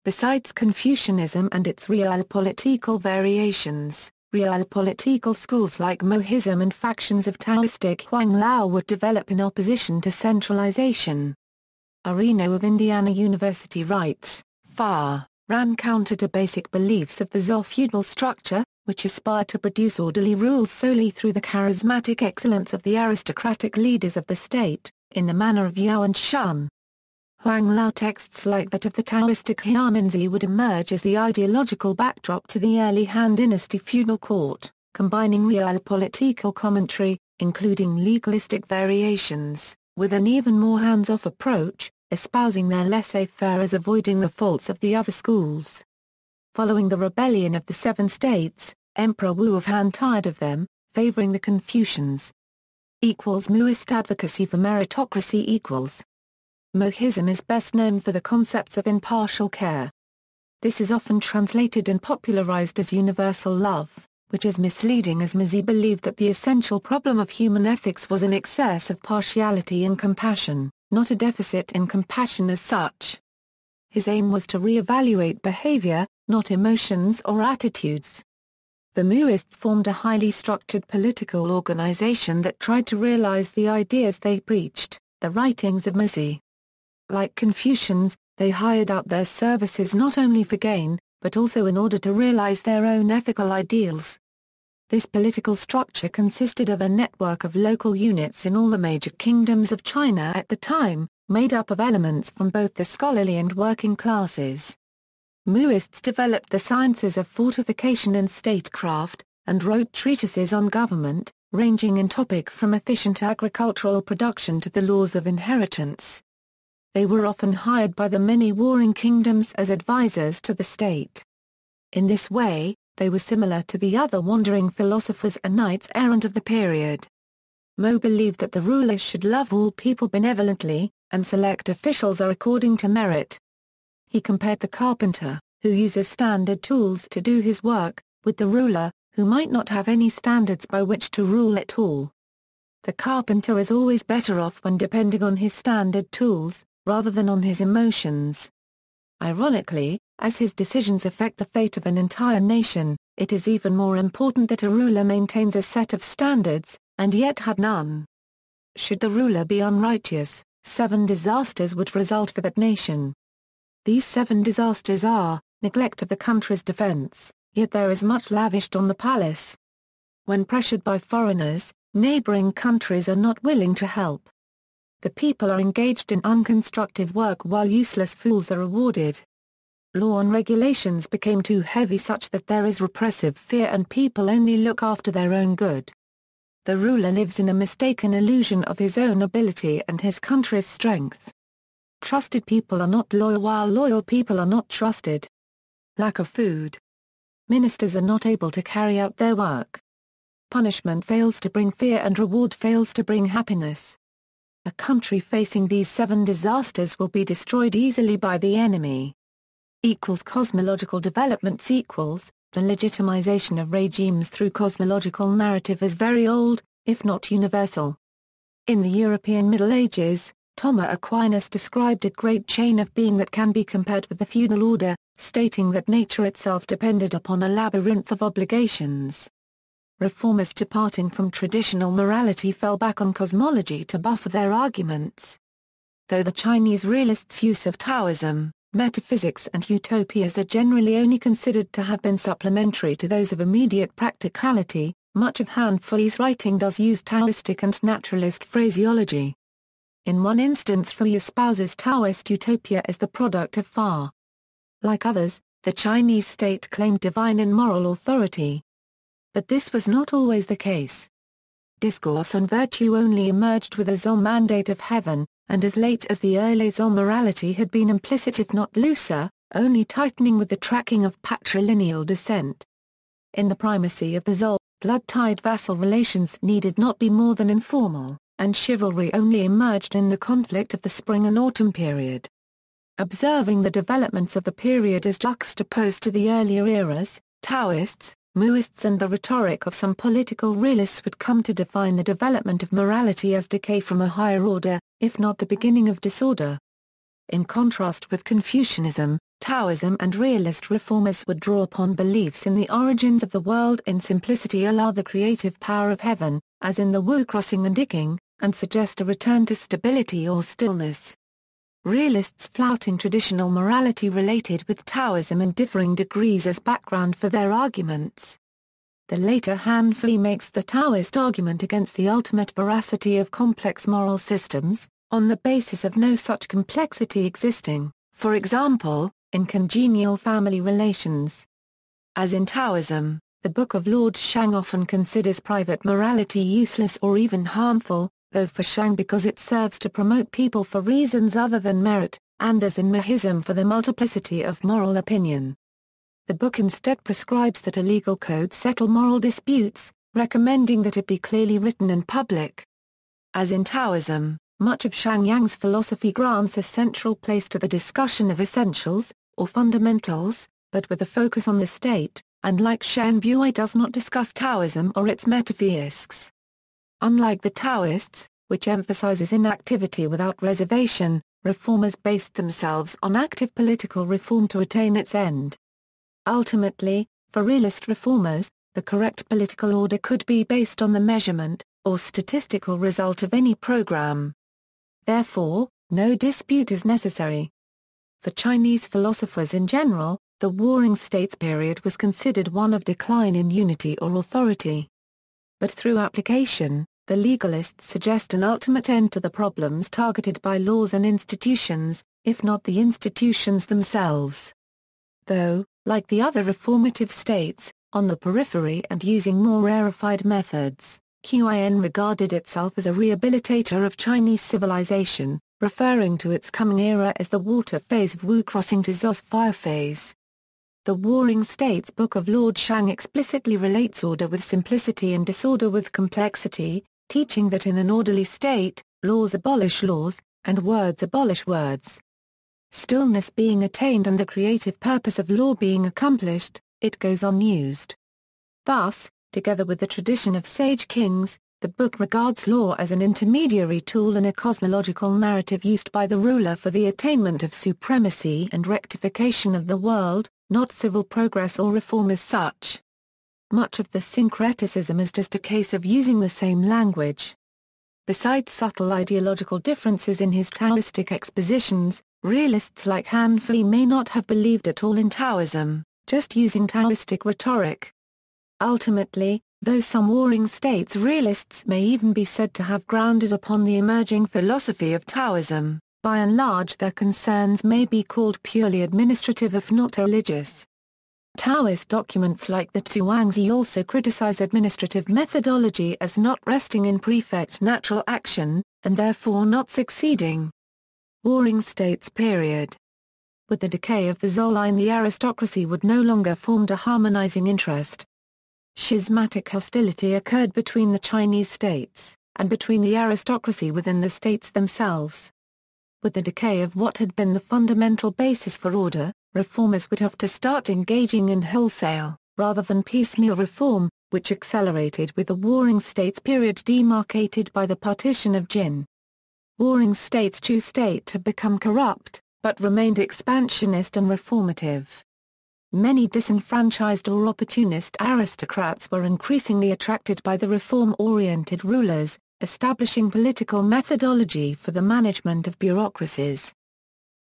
Speaker 1: Besides Confucianism and its realpolitical variations, realpolitical schools like Mohism and factions of Taoistic Huanglao would develop in opposition to centralization. Areno of Indiana University writes, Fa ran counter to basic beliefs of the Zhou feudal structure, which aspired to produce orderly rules solely through the charismatic excellence of the aristocratic leaders of the state, in the manner of Yao and Shun. Huanglao texts like that of the Taoistic Huanenzi would emerge as the ideological backdrop to the early Han Dynasty feudal court, combining realpolitical commentary, including legalistic variations, with an even more hands-off approach, espousing their laissez-faire as avoiding the faults of the other schools. Following the rebellion of the Seven States, Emperor Wu of Han tired of them, favoring the Confucians. Muist advocacy for meritocracy. Mohism is best known for the concepts of impartial care. This is often translated and popularized as universal love, which is misleading as Mozi believed that the essential problem of human ethics was an excess of partiality and compassion, not a deficit in compassion as such. His aim was to re-evaluate behavior, not emotions or attitudes. The Muists formed a highly structured political organization that tried to realize the ideas they preached, the writings of Mozi. Like Confucians, they hired out their services not only for gain, but also in order to realize their own ethical ideals. This political structure consisted of a network of local units in all the major kingdoms of China at the time, made up of elements from both the scholarly and working classes. Muists developed the sciences of fortification and statecraft, and wrote treatises on government, ranging in topic from efficient agricultural production to the laws of inheritance. They were often hired by the many warring kingdoms as advisors to the state. In this way, they were similar to the other wandering philosophers and knights-errant of the period. Mo believed that the ruler should love all people benevolently, and select officials according to merit. He compared the carpenter, who uses standard tools to do his work, with the ruler, who might not have any standards by which to rule at all. The carpenter is always better off when depending on his standard tools, rather than on his emotions. Ironically, as his decisions affect the fate of an entire nation, it is even more important that a ruler maintains a set of standards, and yet had none. Should the ruler be unrighteous, 7 disasters would result for that nation. These 7 disasters are, neglect of the country's defense, yet there is much lavished on the palace. When pressured by foreigners, Neighboring countries are not willing to help. The people are engaged in unconstructive work while useless fools are rewarded. Law and regulations became too heavy such that there is repressive fear and people only look after their own good. The ruler lives in a mistaken illusion of his own ability and his country's strength. Trusted people are not loyal while loyal people are not trusted. Lack of food. Ministers are not able to carry out their work. Punishment fails to bring fear and reward fails to bring happiness. A country facing these 7 disasters will be destroyed easily by the enemy. Cosmological developments The legitimization of regimes through cosmological narrative is very old, if not universal. In the European Middle Ages, Thomas Aquinas described a great chain of being that can be compared with the feudal order, stating that nature itself depended upon a labyrinth of obligations. Reformers departing from traditional morality fell back on cosmology to buffer their arguments. Though the Chinese Realists' use of Taoism, metaphysics and utopias are generally only considered to have been supplementary to those of immediate practicality, much of Han Fui's writing does use Taoistic and naturalist phraseology. In one instance Fui espouses Taoist utopia as the product of Fa. Like others, the Chinese state claimed divine and moral authority. But this was not always the case. Discourse on virtue only emerged with a Zong mandate of heaven, and as late as the early Zong morality had been implicit if not looser, only tightening with the tracking of patrilineal descent. In the primacy of the Zong, blood-tied vassal relations needed not be more than informal, and chivalry only emerged in the conflict of the spring and autumn period. Observing the developments of the period as juxtaposed to the earlier eras, Taoists, Muists and the rhetoric of some political realists would come to define the development of morality as decay from a higher order, if not the beginning of disorder. In contrast with Confucianism, Taoism and realist reformers would draw upon beliefs in the origins of the world in simplicity, allow the creative power of heaven, as in the Wu crossing and digging, and suggest a return to stability or stillness. Realists flouting traditional morality related with Taoism in differing degrees as background for their arguments. The later Han Fui makes the Taoist argument against the ultimate veracity of complex moral systems, on the basis of no such complexity existing, for example, in congenial family relations. As in Taoism, the Book of Lord Shang often considers private morality useless or even harmful, though for Shang because it serves to promote people for reasons other than merit, and as in Mahism for the multiplicity of moral opinion. The book instead prescribes that a legal code settle moral disputes, recommending that it be clearly written and public. As in Taoism, much of Shang Yang's philosophy grants a central place to the discussion of essentials, or fundamentals, but with a focus on the state, and like Shenmue I does not discuss Taoism or its metaphysics. Unlike the Taoists, which emphasizes inactivity without reservation, reformers based themselves on active political reform to attain its end. Ultimately, for realist reformers, the correct political order could be based on the measurement, or statistical result of any program. Therefore, no dispute is necessary. For Chinese philosophers in general, the Warring States period was considered one of decline in unity or authority. But through application, the legalists suggest an ultimate end to the problems targeted by laws and institutions, if not the institutions themselves. Though, like the other reformative states, on the periphery and using more rarefied methods, Qin regarded itself as a rehabilitator of Chinese civilization, referring to its coming era as the water phase of Wu crossing to Zhou's fire phase. The Warring States Book of Lord Shang explicitly relates order with simplicity and disorder with complexity, teaching that in an orderly state, laws abolish laws, and words abolish words. Stillness being attained and the creative purpose of law being accomplished, it goes unused. Thus, together with the tradition of sage kings, the book regards law as an intermediary tool in a cosmological narrative used by the ruler for the attainment of supremacy and rectification of the world, not civil progress or reform as such. Much of the syncretism is just a case of using the same language. Besides subtle ideological differences in his Taoistic expositions, realists like Han Fui may not have believed at all in Taoism, just using Taoistic rhetoric. Ultimately, Though some warring states' realists may even be said to have grounded upon the emerging philosophy of Taoism, by and large their concerns may be called purely administrative if not religious. Taoist documents like the Zhuangzi also criticize administrative methodology as not resting in prefect natural action, and therefore not succeeding. Warring States period. With the decay of the Zhou line, the aristocracy would no longer form a harmonizing interest. Schismatic hostility occurred between the Chinese states, and between the aristocracy within the states themselves. With the decay of what had been the fundamental basis for order, reformers would have to start engaging in wholesale, rather than piecemeal reform, which accelerated with the Warring States period demarcated by the partition of Jin. Warring States' Chu state had become corrupt, but remained expansionist and reformative. Many disenfranchised or opportunist aristocrats were increasingly attracted by the reform-oriented rulers, establishing political methodology for the management of bureaucracies.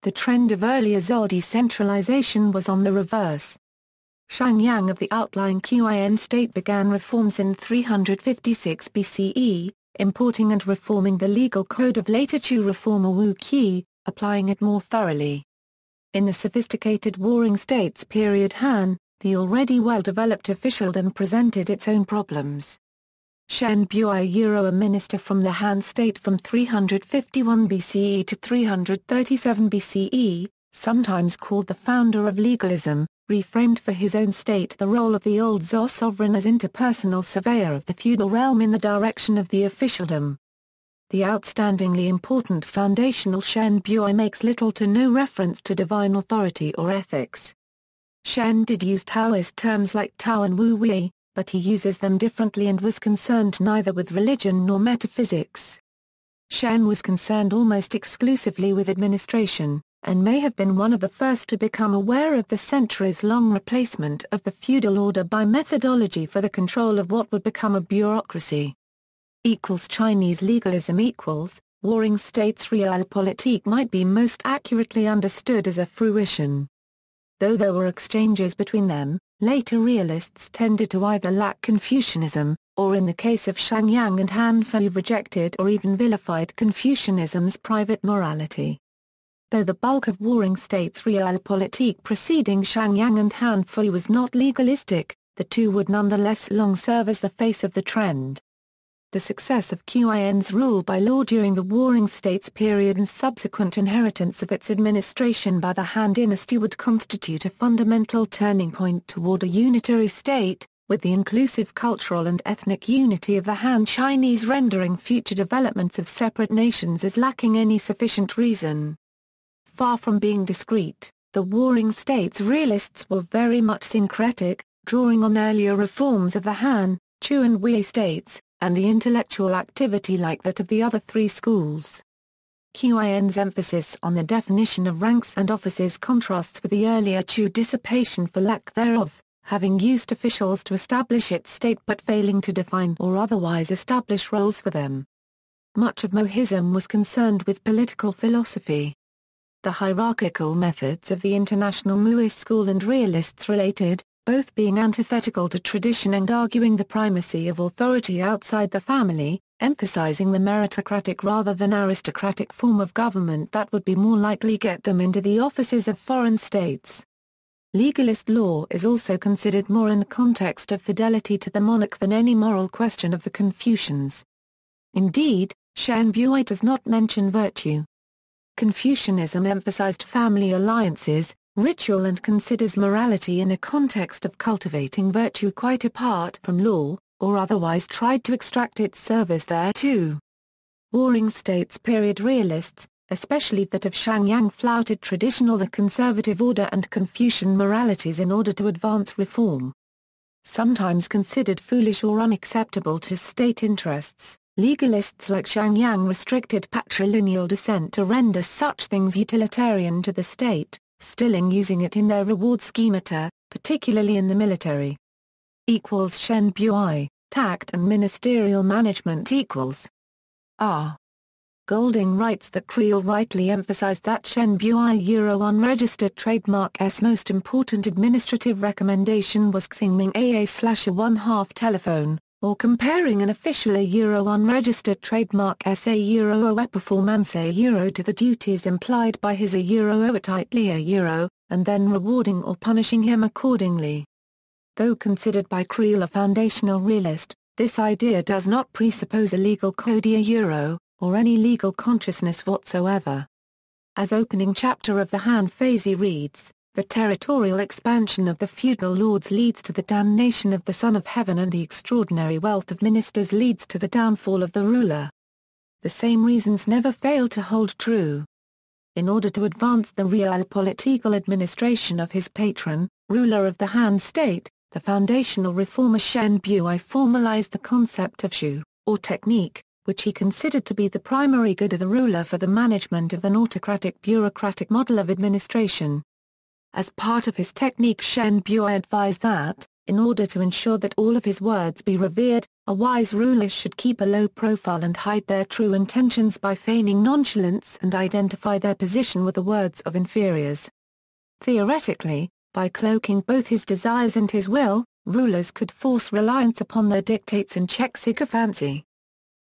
Speaker 1: The trend of earlier Zhou decentralization was on the reverse. Shang Yang of the outlying Qin state began reforms in 356 BCE, importing and reforming the legal code of later Chu reformer Wu Qi, applying it more thoroughly. In the sophisticated Warring States period Han, the already well-developed officialdom presented its own problems. Shenmue I, a minister from the Han state from 351 BCE to 337 BCE, sometimes called the founder of legalism, reframed for his own state the role of the old Zhou sovereign as interpersonal surveyor of the feudal realm in the direction of the officialdom. The outstandingly important foundational Shenmue I makes little to no reference to divine authority or ethics. Shen did use Taoist terms like Tao and Wu Wei, but he uses them differently and was concerned neither with religion nor metaphysics. Shen was concerned almost exclusively with administration, and may have been one of the first to become aware of the centuries-long replacement of the feudal order by methodology for the control of what would become a bureaucracy. Chinese legalism Warring States Realpolitik might be most accurately understood as a fruition. Though there were exchanges between them, later realists tended to either lack Confucianism, or in the case of Shang Yang and Han Fei rejected or even vilified Confucianism's private morality. Though the bulk of Warring States Realpolitik preceding Shang Yang and Han Fei was not legalistic, the two would nonetheless long serve as the face of the trend. The success of Qin's rule by law during the Warring States period and subsequent inheritance of its administration by the Han dynasty would constitute a fundamental turning point toward a unitary state, with the inclusive cultural and ethnic unity of the Han Chinese rendering future developments of separate nations as lacking any sufficient reason. Far from being discrete, the Warring States realists were very much syncretic, drawing on earlier reforms of the Han, Chu and Wei states, and the intellectual activity like that of the other three schools. Qin's emphasis on the definition of ranks and offices contrasts with the earlier Chu dissipation for lack thereof, having used officials to establish its state but failing to define or otherwise establish roles for them. Much of Mohism was concerned with political philosophy. The hierarchical methods of the international Muist school and Realists related, both being antithetical to tradition and arguing the primacy of authority outside the family, emphasizing the meritocratic rather than aristocratic form of government that would be more likely get them into the offices of foreign states. Legalist law is also considered more in the context of fidelity to the monarch than any moral question of the Confucians. Indeed, Shenmue I does not mention virtue. Confucianism emphasized family alliances, ritual and considers morality in a context of cultivating virtue quite apart from law, or otherwise tried to extract its service thereto. Warring States period realists, especially that of Shang Yang, flouted traditional the conservative order and Confucian moralities in order to advance reform. Sometimes considered foolish or unacceptable to state interests, legalists like Shang Yang restricted patrilineal descent to render such things utilitarian to the state, still using it in their reward schemata, particularly in the military. Shenmue I, tact and ministerial management R. Golding writes that Creel rightly emphasized that Shenmue I unregistered trademark's most important administrative recommendation was Xingming AA/A 1/2 telephone, or comparing an official unregistered trademark a performance to the duties implied by his oatightly and then rewarding or punishing him accordingly. Though considered by Creel a foundational realist, this idea does not presuppose a legal code or any legal consciousness whatsoever. As opening chapter of the Han Feizi reads, the territorial expansion of the feudal lords leads to the damnation of the Son of Heaven, and the extraordinary wealth of ministers leads to the downfall of the ruler. The same reasons never fail to hold true. In order to advance the Realpolitikal administration of his patron, ruler of the Han state, the foundational reformer Shen Dao formalized the concept of shu, or technique, which he considered to be the primary good of the ruler for the management of an autocratic bureaucratic model of administration. As part of his technique, Shen Dao advised that, in order to ensure that all of his words be revered, a wise ruler should keep a low profile and hide their true intentions by feigning nonchalance and identify their position with the words of inferiors. Theoretically, by cloaking both his desires and his will, rulers could force reliance upon their dictates and check sycophancy.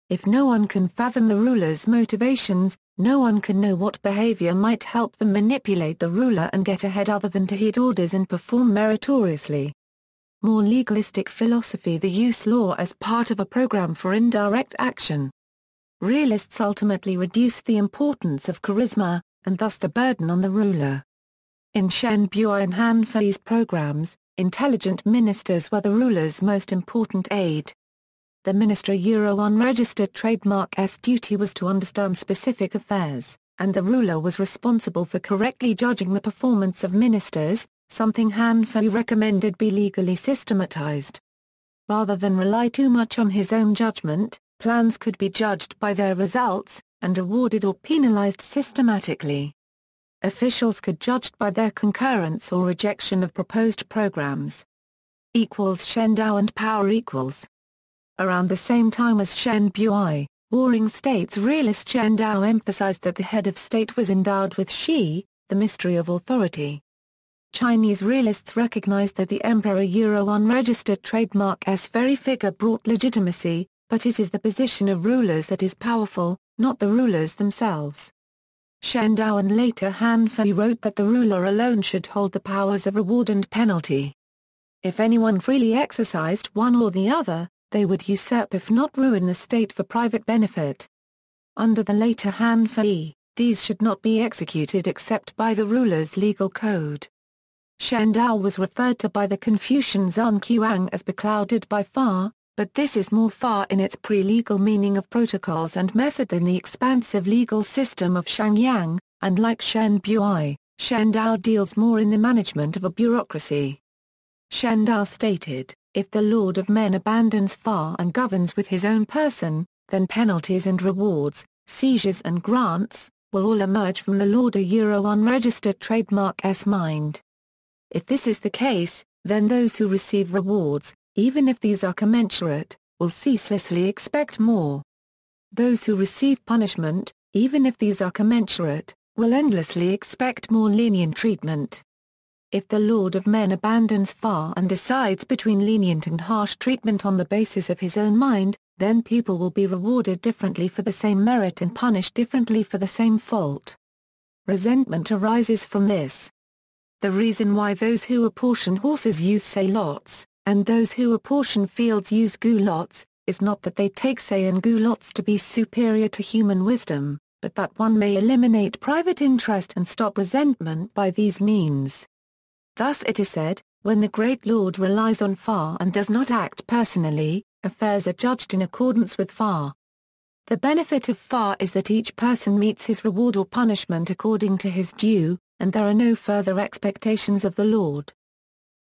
Speaker 1: If no one can fathom the ruler's motivations, no one can know what behavior might help them manipulate the ruler and get ahead other than to heed orders and perform meritoriously. More legalistic philosophy: the use law as part of a program for indirect action. Realists ultimately reduced the importance of charisma, and thus the burden on the ruler. In Shen Dao and Han Fei's programs, intelligent ministers were the ruler's most important aid. The minister unregistered trademark's duty was to understand specific affairs, and the ruler was responsible for correctly judging the performance of ministers, something Han Fei recommended be legally systematized. Rather than rely too much on his own judgment, plans could be judged by their results, and rewarded or penalized systematically. Officials could judged by their concurrence or rejection of proposed programs. Shen Dao and power equals. Around the same time as Shen Dao, warring states realist Shen Dao emphasized that the head of state was endowed with Shi, the mystery of authority. Chinese realists recognized that the emperor unregistered trademark's very figure brought legitimacy, but it is the position of rulers that is powerful, not the rulers themselves. Shen Dao and later Han Fei wrote that the ruler alone should hold the powers of reward and penalty. If anyone freely exercised one or the other, they would usurp if not ruin the state for private benefit. Under the later Han Fei, these should not be executed except by the ruler's legal code. Shen Dao was referred to by the Confucian Shang Yang as beclouded by fa, but this is more fa in its pre-legal meaning of protocols and method than the expansive legal system of Shang Yang, and like Shen Dao, Shen Dao deals more in the management of a bureaucracy. Shen Dao stated, if the Lord of Men abandons fa and governs with his own person, then penalties and rewards, seizures and grants, will all emerge from the Lord unregistered trademark's mind. If this is the case, then those who receive rewards, even if these are commensurate, will ceaselessly expect more. Those who receive punishment, even if these are commensurate, will endlessly expect more lenient treatment. If the Lord of Men abandons fa and decides between lenient and harsh treatment on the basis of his own mind, then people will be rewarded differently for the same merit and punished differently for the same fault. Resentment arises from this. The reason why those who apportion horses use say lots, and those who apportion fields use gu lots, is not that they take say and gu lots to be superior to human wisdom, but that one may eliminate private interest and stop resentment by these means. Thus it is said, when the great lord relies on fa and does not act personally, affairs are judged in accordance with fa. The benefit of fa is that each person meets his reward or punishment according to his due, and there are no further expectations of the lord.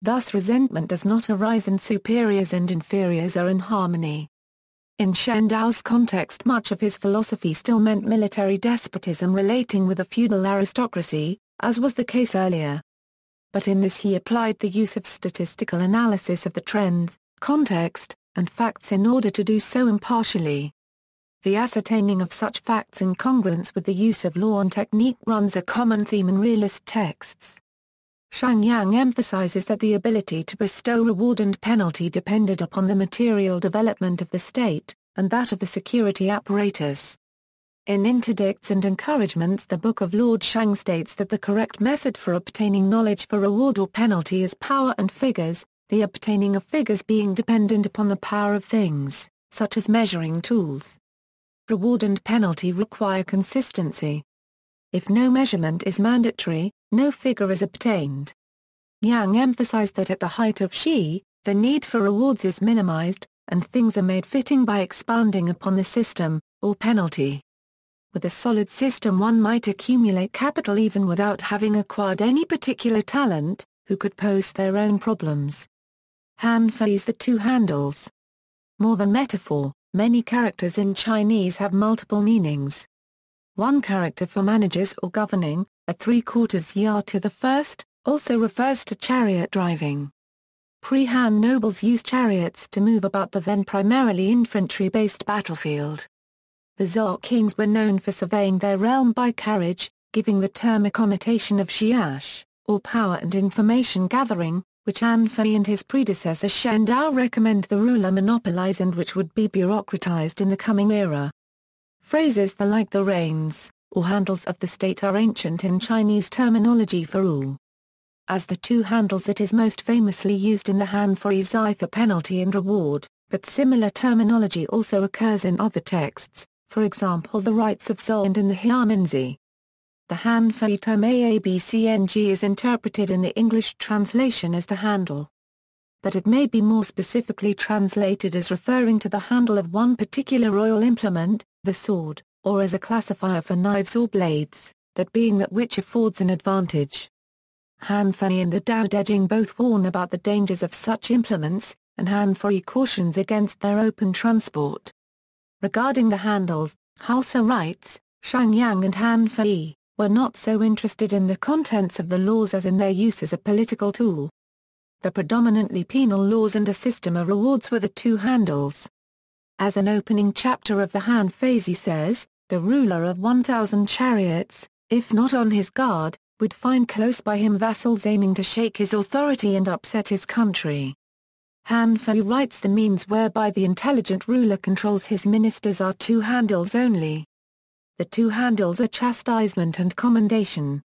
Speaker 1: Thus resentment does not arise and superiors and inferiors are in harmony. In Shen Dao's context, much of his philosophy still meant military despotism relating with a feudal aristocracy, as was the case earlier. But in this he applied the use of statistical analysis of the trends, context, and facts in order to do so impartially. The ascertaining of such facts in congruence with the use of law and technique runs a common theme in realist texts. Shang Yang emphasizes that the ability to bestow reward and penalty depended upon the material development of the state, and that of the security apparatus. In Interdicts and Encouragements, the Book of Lord Shang states that the correct method for obtaining knowledge for reward or penalty is power and figures, the obtaining of figures being dependent upon the power of things, such as measuring tools. Reward and penalty require consistency. If no measurement is mandatory, no figure is obtained. Yang emphasized that at the height of Shi, the need for rewards is minimized, and things are made fitting by expounding upon the system, or penalty. With a solid system one might accumulate capital even without having acquired any particular talent, who could pose their own problems. Han Fei's The Two Handles. More than metaphor, many characters in Chinese have multiple meanings. One character for managers or governing, a 3/4 yard to the first, also refers to chariot driving. Pre-Han nobles used chariots to move about the then primarily infantry-based battlefield. The Zhou kings were known for surveying their realm by carriage, giving the term a connotation of xiash, or power and information gathering, which Han Fei and his predecessor Shen Dao recommend the ruler monopolize and which would be bureaucratized in the coming era. Phrases like the reins, or handles of the state are ancient in Chinese terminology for rule. As the two handles it is most famously used in the Han Fei Zai for penalty and reward, but similar terminology also occurs in other texts, for example the rights of Zhou and in the Hiananzi. The Han Fei term aabcng is interpreted in the English translation as the handle. But it may be more specifically translated as referring to the handle of one particular royal implement, the sword, or as a classifier for knives or blades, that being that which affords an advantage. Han Fei and the Dao De Jing both warn about the dangers of such implements, and Han Fei cautions against their open transport. Regarding the handles, Halsa writes, Shang Yang and Han Fei were not so interested in the contents of the laws as in their use as a political tool. The predominantly penal laws and a system of rewards were the two handles. As an opening chapter of the Han Fei says, the ruler of 1,000 chariots, if not on his guard, would find close by him vassals aiming to shake his authority and upset his country. Han Fei writes the means whereby the intelligent ruler controls his ministers are two handles only. The two handles are chastisement and commendation.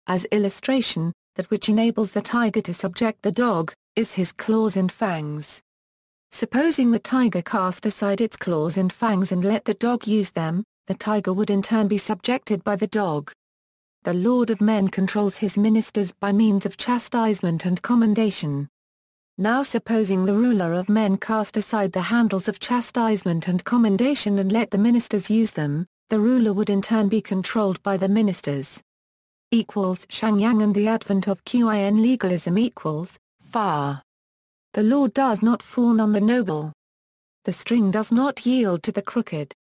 Speaker 1: As illustration, that which enables the tiger to subject the dog, is his claws and fangs. Supposing the tiger cast aside its claws and fangs and let the dog use them, the tiger would in turn be subjected by the dog. The Lord of Men controls his ministers by means of chastisement and commendation. Now supposing the ruler of men cast aside the handles of chastisement and commendation and let the ministers use them, the ruler would in turn be controlled by the ministers. Shang Yang and the advent of Qin legalism far. The law does not fawn on the noble. The string does not yield to the crooked.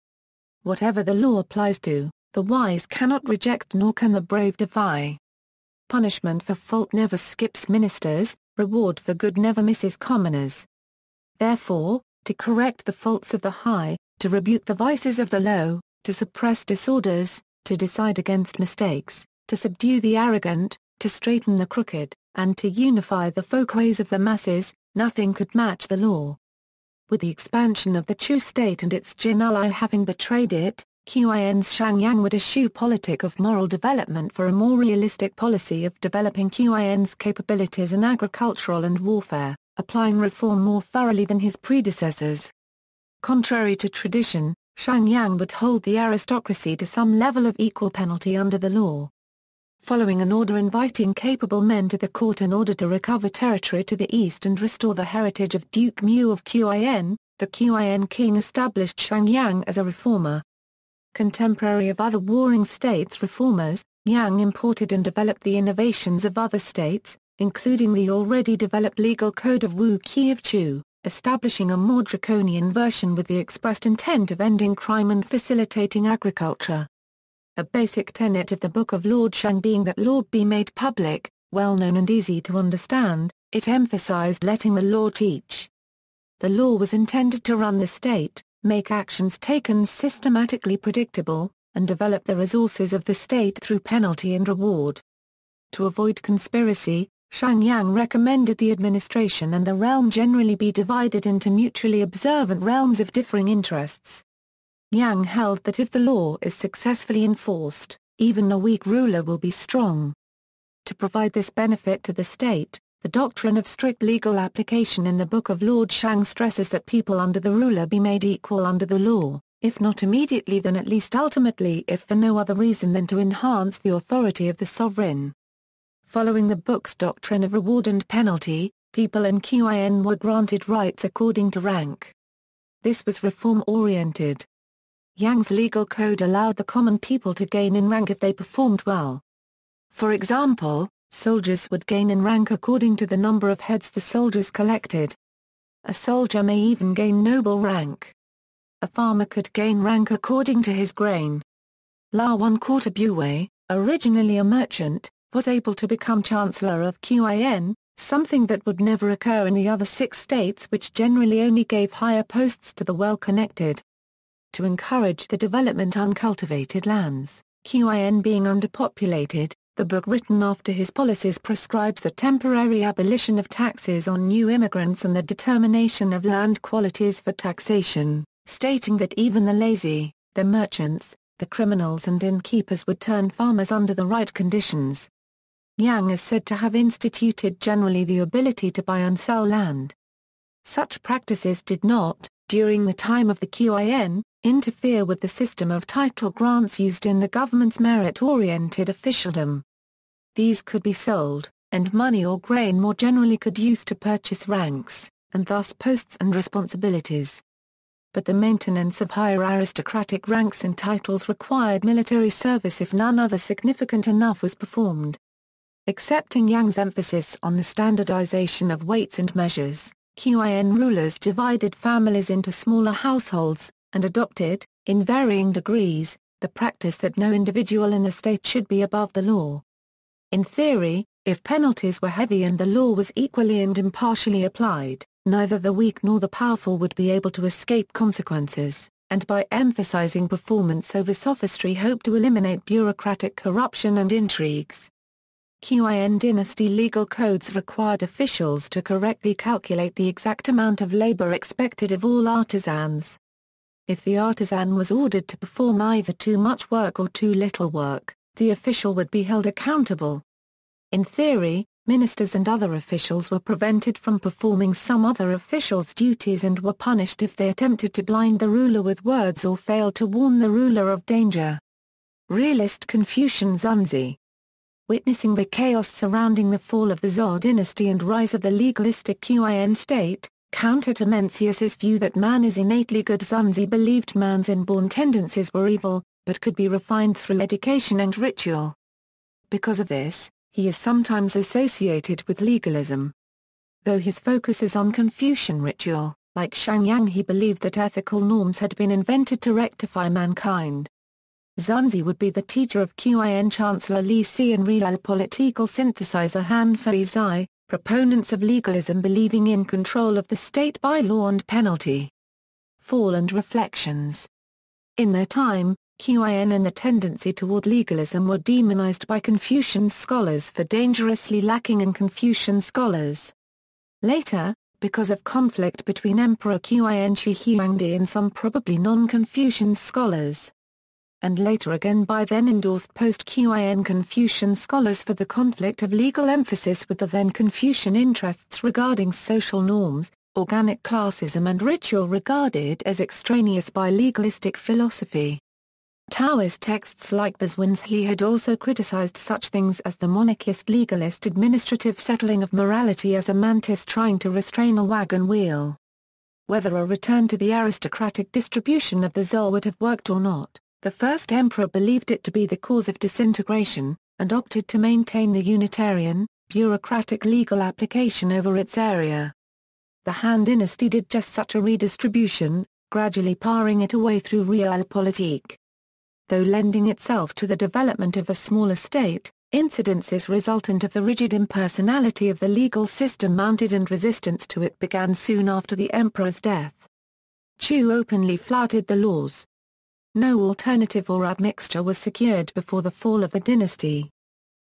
Speaker 1: Whatever the law applies to, the wise cannot reject nor can the brave defy. Punishment for fault never skips ministers, reward for good never misses commoners. Therefore, to correct the faults of the high, to rebuke the vices of the low, to suppress disorders, to decide against mistakes, to subdue the arrogant, to straighten the crooked, and to unify the folkways of the masses, nothing could match the law. With the expansion of the Chu state and its Jin ally having betrayed it, Qin's Shang Yang would eschew politic of moral development for a more realistic policy of developing Qin's capabilities in agricultural and warfare, applying reform more thoroughly than his predecessors. Contrary to tradition, Shang Yang would hold the aristocracy to some level of equal penalty under the law. Following an order inviting capable men to the court in order to recover territory to the east and restore the heritage of Duke Mu of Qin, the Qin king established Shang Yang as a reformer. Contemporary of other warring states' reformers, Yang imported and developed the innovations of other states, including the already developed legal code of Wu Qi of Chu, establishing a more draconian version with the expressed intent of ending crime and facilitating agriculture. A basic tenet of the Book of Lord Shang being that law be made public, well-known and easy to understand, it emphasized letting the law teach. The law was intended to run the state, make actions taken systematically predictable, and develop the resources of the state through penalty and reward. To avoid conspiracy, Shang Yang recommended the administration and the realm generally be divided into mutually observant realms of differing interests. Yang held that if the law is successfully enforced, even a weak ruler will be strong. To provide this benefit to the state, the doctrine of strict legal application in the Book of Lord Shang stresses that people under the ruler be made equal under the law, if not immediately then at least ultimately, if for no other reason than to enhance the authority of the sovereign. Following the book's doctrine of reward and penalty, people in Qin were granted rights according to rank. This was reform-oriented. Yang's legal code allowed the common people to gain in rank if they performed well. For example, soldiers would gain in rank according to the number of heads the soldiers collected. A soldier may even gain noble rank. A farmer could gain rank according to his grain. La One-Quarter Buey, originally a merchant, was able to become Chancellor of Qin, something that would never occur in the other 6 states which generally only gave higher posts to the well-connected. To encourage the development uncultivated lands, Qin being underpopulated, the book written after his policies prescribes the temporary abolition of taxes on new immigrants and the determination of land qualities for taxation, stating that even the lazy, the merchants, the criminals and innkeepers would turn farmers under the right conditions. Yang is said to have instituted generally the ability to buy and sell land. Such practices did not, during the time of the Qin, interfere with the system of title grants used in the government's merit-oriented officialdom. These could be sold, and money or grain more generally could use to purchase ranks, and thus posts and responsibilities. But the maintenance of higher aristocratic ranks and titles required military service if none other significant enough was performed. Accepting Yang's emphasis on the standardization of weights and measures, Qin rulers divided families into smaller households, and adopted, in varying degrees, the practice that no individual in the state should be above the law. In theory, if penalties were heavy and the law was equally and impartially applied, neither the weak nor the powerful would be able to escape consequences, and by emphasizing performance over sophistry hoped to eliminate bureaucratic corruption and intrigues. Qin dynasty legal codes required officials to correctly calculate the exact amount of labor expected of all artisans. If the artisan was ordered to perform either too much work or too little work, the official would be held accountable. In theory, ministers and other officials were prevented from performing some other official's duties and were punished if they attempted to blind the ruler with words or failed to warn the ruler of danger. Realist Confucian-dominated. Witnessing the chaos surrounding the fall of the Zhou dynasty and rise of the legalistic Qin state, counter to Mencius's view that man is innately good, Zunzi believed man's inborn tendencies were evil, but could be refined through education and ritual. Because of this, he is sometimes associated with legalism. Though his focus is on Confucian ritual, like Shang Yang, he believed that ethical norms had been invented to rectify mankind. Zunzi would be the teacher of Qin Chancellor Li Si and Realpolitikal synthesizer Han Fei, proponents of legalism believing in control of the state by law and penalty. Fall and reflections. In their time, Qin and the tendency toward legalism were demonized by Confucian scholars for dangerously lacking in Confucian scholars. Later, because of conflict between Emperor Qin Shi Huangdi and some probably non-Confucian scholars, and later again by then-endorsed post-Qin Confucian scholars for the conflict of legal emphasis with the then-Confucian interests regarding social norms, organic classism and ritual regarded as extraneous by legalistic philosophy. Taoist texts like the Zhuangzi had also criticized such things as the monarchist legalist administrative settling of morality as a mantis trying to restrain a wagon wheel. Whether a return to the aristocratic distribution of the Zhou would have worked or not, the first emperor believed it to be the cause of disintegration, and opted to maintain the unitarian, bureaucratic legal application over its area. The Han dynasty did just such a redistribution, gradually paring it away through Realpolitik. Though lending itself to the development of a smaller state, incidences resultant of the rigid impersonality of the legal system mounted and resistance to it began soon after the emperor's death. Chu openly flouted the laws. No alternative or admixture was secured before the fall of the dynasty.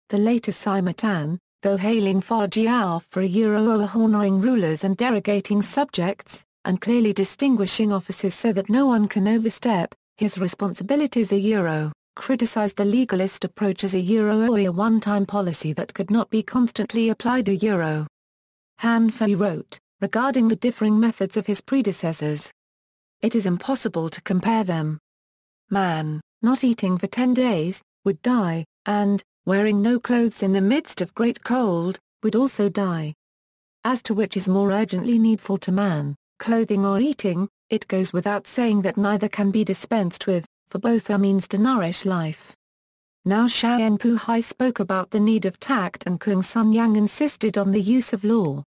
Speaker 1: The later Sima Tan, though hailing Fa Jiao for a euro honoring rulers and derogating subjects, and clearly distinguishing offices so that no one can overstep his responsibilities a euro, criticized the legalist approach as a a one-time policy that could not be constantly applied a euro. Han Fei wrote, regarding the differing methods of his predecessors, "It is impossible to compare them. Man, not eating for 10 days, would die, and, wearing no clothes in the midst of great cold, would also die. As to which is more urgently needful to man, clothing or eating, it goes without saying that neither can be dispensed with, for both are means to nourish life." Now Shang Yang spoke about the need of tact and Shang Yang insisted on the use of law.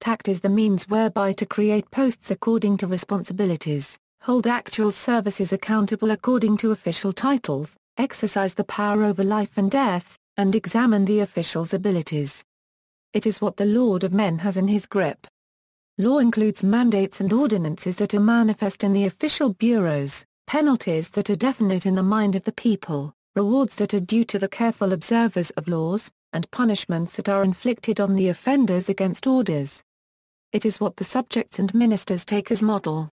Speaker 1: Tact is the means whereby to create posts according to responsibilities, hold actual services accountable according to official titles, exercise the power over life and death, and examine the official's abilities. It is what the Lord of Men has in his grip. Law includes mandates and ordinances that are manifest in the official bureaus, penalties that are definite in the mind of the people, rewards that are due to the careful observers of laws, and punishments that are inflicted on the offenders against orders. It is what the subjects and ministers take as model.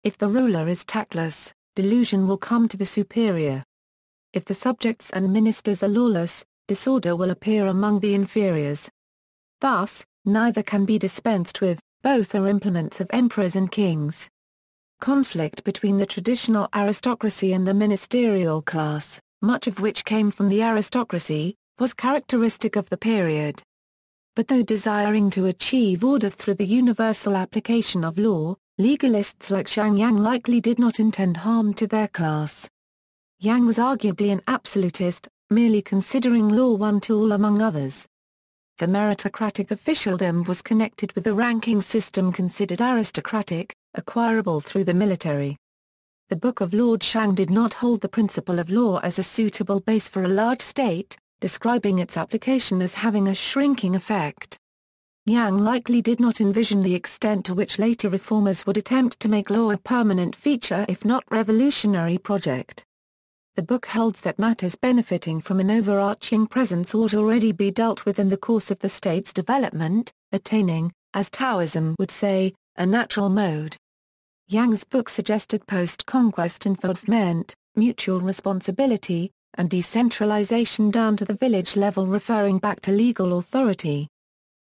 Speaker 1: If the ruler is tactless, delusion will come to the superior. If the subjects and ministers are lawless, disorder will appear among the inferiors. Thus, neither can be dispensed with, both are implements of emperors and kings. Conflict between the traditional aristocracy and the ministerial class, much of which came from the aristocracy, was characteristic of the period. But though desiring to achieve order through the universal application of law, legalists like Shang Yang likely did not intend harm to their class. Yang was arguably an absolutist, merely considering law one tool among others. The meritocratic officialdom was connected with the ranking system considered aristocratic, acquirable through the military. The Book of Lord Shang did not hold the principle of law as a suitable base for a large state, describing its application as having a shrinking effect. Yang likely did not envision the extent to which later reformers would attempt to make law a permanent feature if not revolutionary project. The book holds that matters benefiting from an overarching presence ought already be dealt with in the course of the state's development, attaining, as Taoism would say, a natural mode. Yang's book suggested post-conquest involvement, mutual responsibility, and decentralization down to the village level, referring back to legal authority.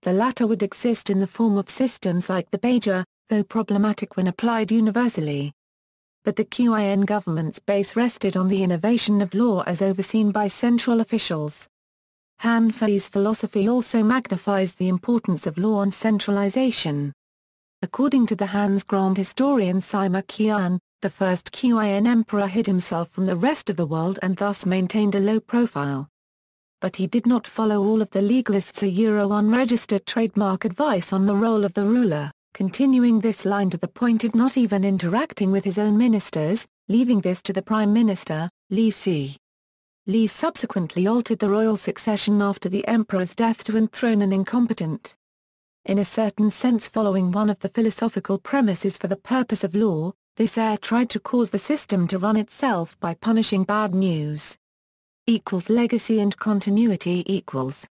Speaker 1: The latter would exist in the form of systems like the Beja, though problematic when applied universally. But the Qin government's base rested on the innovation of law as overseen by central officials. Han Fei's philosophy also magnifies the importance of law and centralization. According to the Han's grand historian Sima Qian, the first Qin emperor hid himself from the rest of the world and thus maintained a low profile. But he did not follow all of the legalists' unregistered trademark advice on the role of the ruler, continuing this line to the point of not even interacting with his own ministers, leaving this to the prime minister, Li Si. Li subsequently altered the royal succession after the emperor's death to enthrone an incompetent. In a certain sense, following one of the philosophical premises for the purpose of law, this heir tried to cause the system to run itself by punishing bad news. Legacy and continuity equals.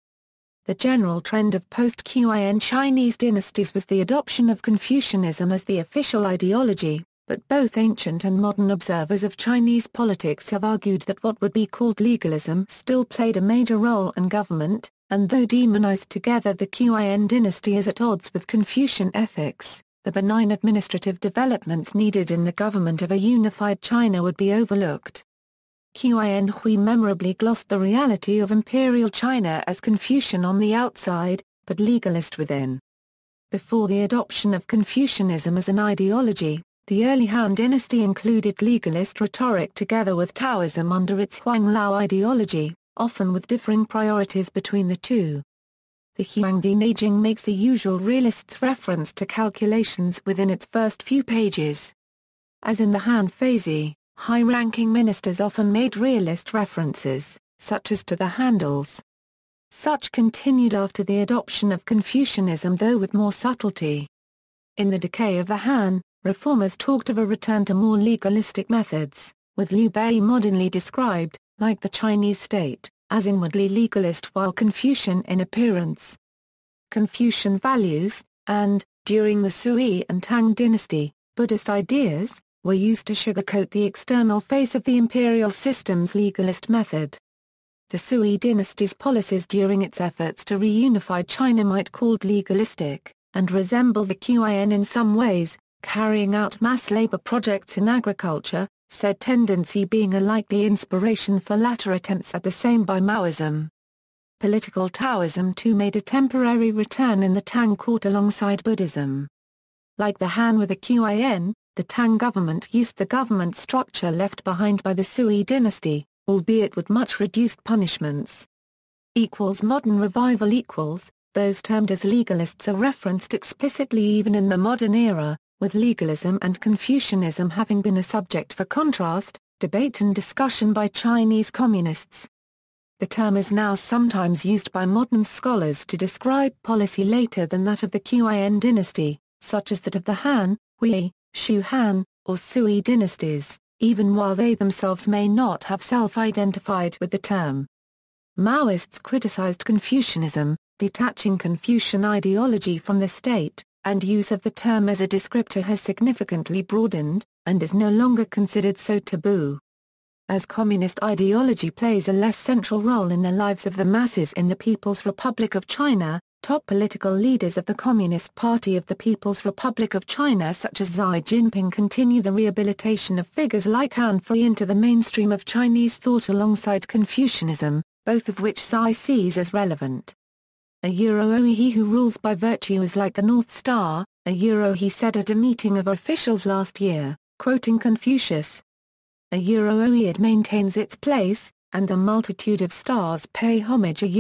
Speaker 1: The general trend of post-Qin Chinese dynasties was the adoption of Confucianism as the official ideology, but both ancient and modern observers of Chinese politics have argued that what would be called legalism still played a major role in government, and though demonized together, the Qin dynasty is at odds with Confucian ethics. The benign administrative developments needed in the government of a unified China would be overlooked. Qin Hui memorably glossed the reality of imperial China as Confucian on the outside, but legalist within. Before the adoption of Confucianism as an ideology, the early Han dynasty included legalist rhetoric together with Taoism under its Huanglao ideology, often with differing priorities between the two. The Huangdi Neijing makes the usual Realists reference to calculations within its first few pages. As in the Han Feizi, high-ranking ministers often made Realist references, such as to the handles. Such continued after the adoption of Confucianism, though with more subtlety. In the decay of the Han, reformers talked of a return to more legalistic methods, with Liu Bei modernly described, like the Chinese state, as inwardly legalist while Confucian in appearance. Confucian values, and, during the Sui and Tang dynasty, Buddhist ideas, were used to sugarcoat the external face of the imperial system's legalist method. The Sui dynasty's policies during its efforts to reunify China might called legalistic, and resemble the Qin in some ways, carrying out mass labor projects in agriculture, said tendency being a likely inspiration for latter attempts at the same by Maoism. Political Taoism too made a temporary return in the Tang court alongside Buddhism. Like the Han with the Qin, the Tang government used the government structure left behind by the Sui dynasty, albeit with much reduced punishments. Modern revival those termed as legalists are referenced explicitly even in the modern era, with legalism and Confucianism having been a subject for contrast, debate and discussion by Chinese communists. The term is now sometimes used by modern scholars to describe policy later than that of the Qin dynasty, such as that of the Han, Hui, Shu Han, or Sui dynasties, even while they themselves may not have self-identified with the term. Maoists criticized Confucianism, detaching Confucian ideology from the state, and use of the term as a descriptor has significantly broadened, and is no longer considered so taboo. As communist ideology plays a less central role in the lives of the masses in the People's Republic of China, top political leaders of the Communist Party of the People's Republic of China such as Xi Jinping continue the rehabilitation of figures like Han Fei into the mainstream of Chinese thought alongside Confucianism, both of which Xi sees as relevant. He who rules by virtue is like the North Star, he said at a meeting of officials last year, quoting Confucius. It maintains its place, and the multitude of stars pay homage and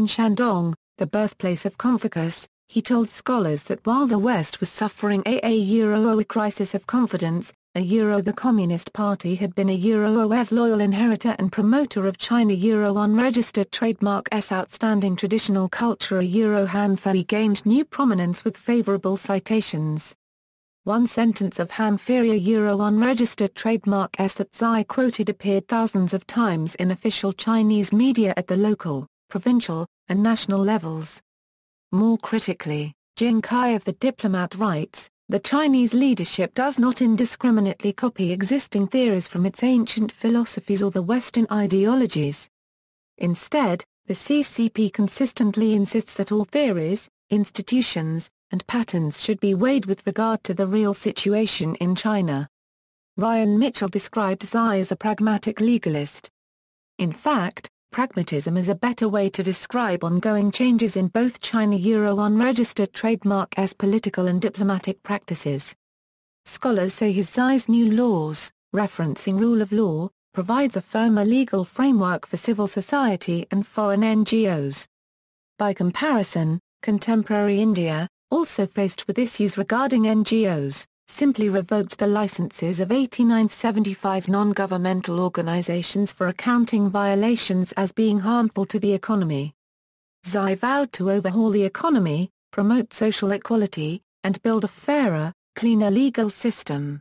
Speaker 1: Shandong, the birthplace of Confucius. He told scholars that while the West was suffering a crisis of confidence, the Communist Party had been a loyal inheritor and promoter of China unregistered trademark S outstanding traditional culture Han Fei gained new prominence with favorable citations. One sentence of Han Fei unregistered trademark S that Xi quoted appeared thousands of times in official Chinese media at the local, provincial, and national levels. More critically, Jing Kai of The Diplomat writes, the Chinese leadership does not indiscriminately copy existing theories from its ancient philosophies or the Western ideologies. Instead, the CCP consistently insists that all theories, institutions, and patterns should be weighed with regard to the real situation in China. Ryan Mitchell described Xi as a pragmatic legalist. In fact, pragmatism is a better way to describe ongoing changes in both China unregistered trademark as political and diplomatic practices. Scholars say Xi's new laws, referencing rule of law, provides a firmer legal framework for civil society and foreign NGOs. By comparison, contemporary India, also faced with issues regarding NGOs, simply revoked the licenses of 8975 non-governmental organizations for accounting violations as being harmful to the economy. Xi vowed to overhaul the economy, promote social equality, and build a fairer, cleaner legal system.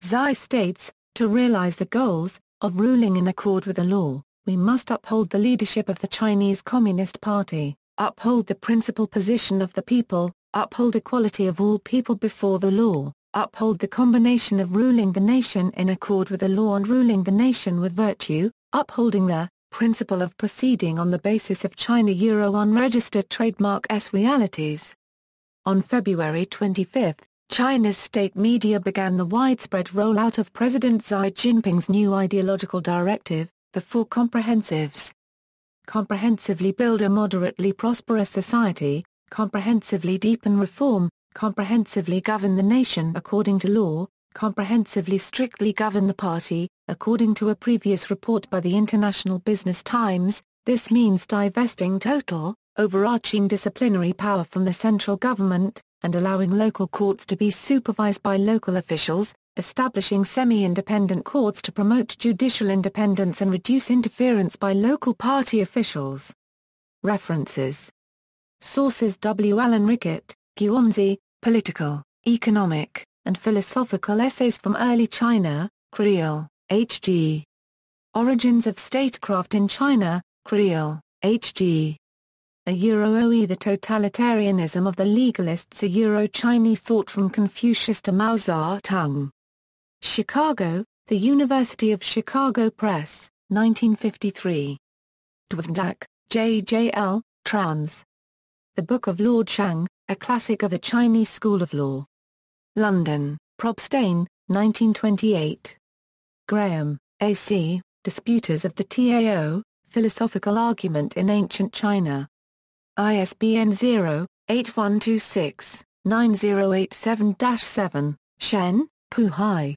Speaker 1: Xi states, to realize the goals of ruling in accord with the law, we must uphold the leadership of the Chinese Communist Party, uphold the principal position of the people, uphold equality of all people before the law, uphold the combination of ruling the nation in accord with the law and ruling the nation with virtue, upholding the principle of proceeding on the basis of China unregistered trademark S realities. On February 25, China's state media began the widespread rollout of President Xi Jinping's new ideological directive, the Four Comprehensives. Comprehensively build a moderately prosperous society, comprehensively deepen reform, comprehensively govern the nation according to law, comprehensively strictly govern the party. According to a previous report by the International Business Times, this means divesting total, overarching disciplinary power from the central government, and allowing local courts to be supervised by local officials, establishing semi-independent courts to promote judicial independence and reduce interference by local party officials. References. Sources: W. Allen Rickett, Guanzi, Political, Economic, and Philosophical Essays from Early China, Creel, H.G. Origins of Statecraft in China, Creel, H.G. A Euro-OE The Totalitarianism of the Legalists A Euro-Chinese Thought from Confucius to Mao Zedong. Chicago, The University of Chicago Press, 1953. Dwdak, J.J.L., trans. The Book of Lord Shang, a classic of the Chinese School of Law. London, Probstein, 1928. Graham, A.C., Disputers of the Tao, Philosophical Argument in Ancient China. ISBN 0-8126-9087-7, Shen, Pu-hai.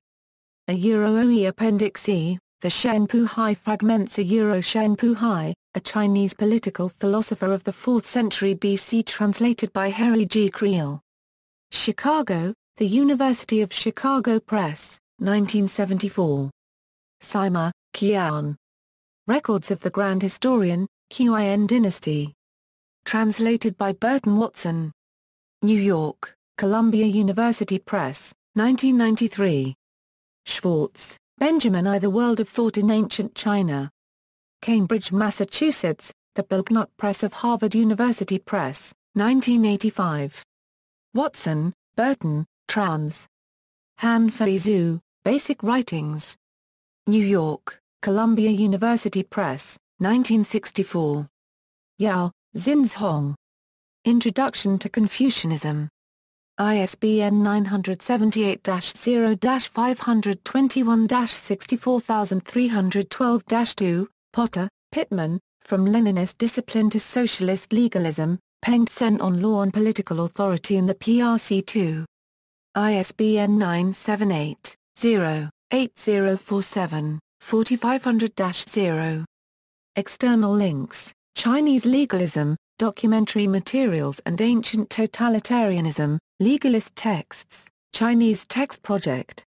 Speaker 1: A Euro-OE Appendix E, The Shen Pu-hai Fragments A Euro-Shen Pu-hai, a Chinese political philosopher of the 4th century BC translated by Harry G. Creel. Chicago, The University of Chicago Press, 1974. Sima, Qian. Records of the Grand Historian, Qin Dynasty. Translated by Burton Watson. New York, Columbia University Press, 1993. Schwartz, Benjamin I. The World of Thought in Ancient China. Cambridge, Massachusetts, The Bilknut Press of Harvard University Press, 1985. Watson, Burton, trans. Han-Fei Zhu, Basic Writings. New York, Columbia University Press, 1964. Yao, Zinzhong. Introduction to Confucianism. ISBN 978-0-521-64312-2, Potter, Pittman, From Leninist Discipline to Socialist Legalism, Peng Sen on Law and Political Authority in the PRC 2. ISBN 978-0-8047-4500-0. External links, Chinese Legalism, Documentary Materials and Ancient Totalitarianism, Legalist Texts, Chinese Text Project.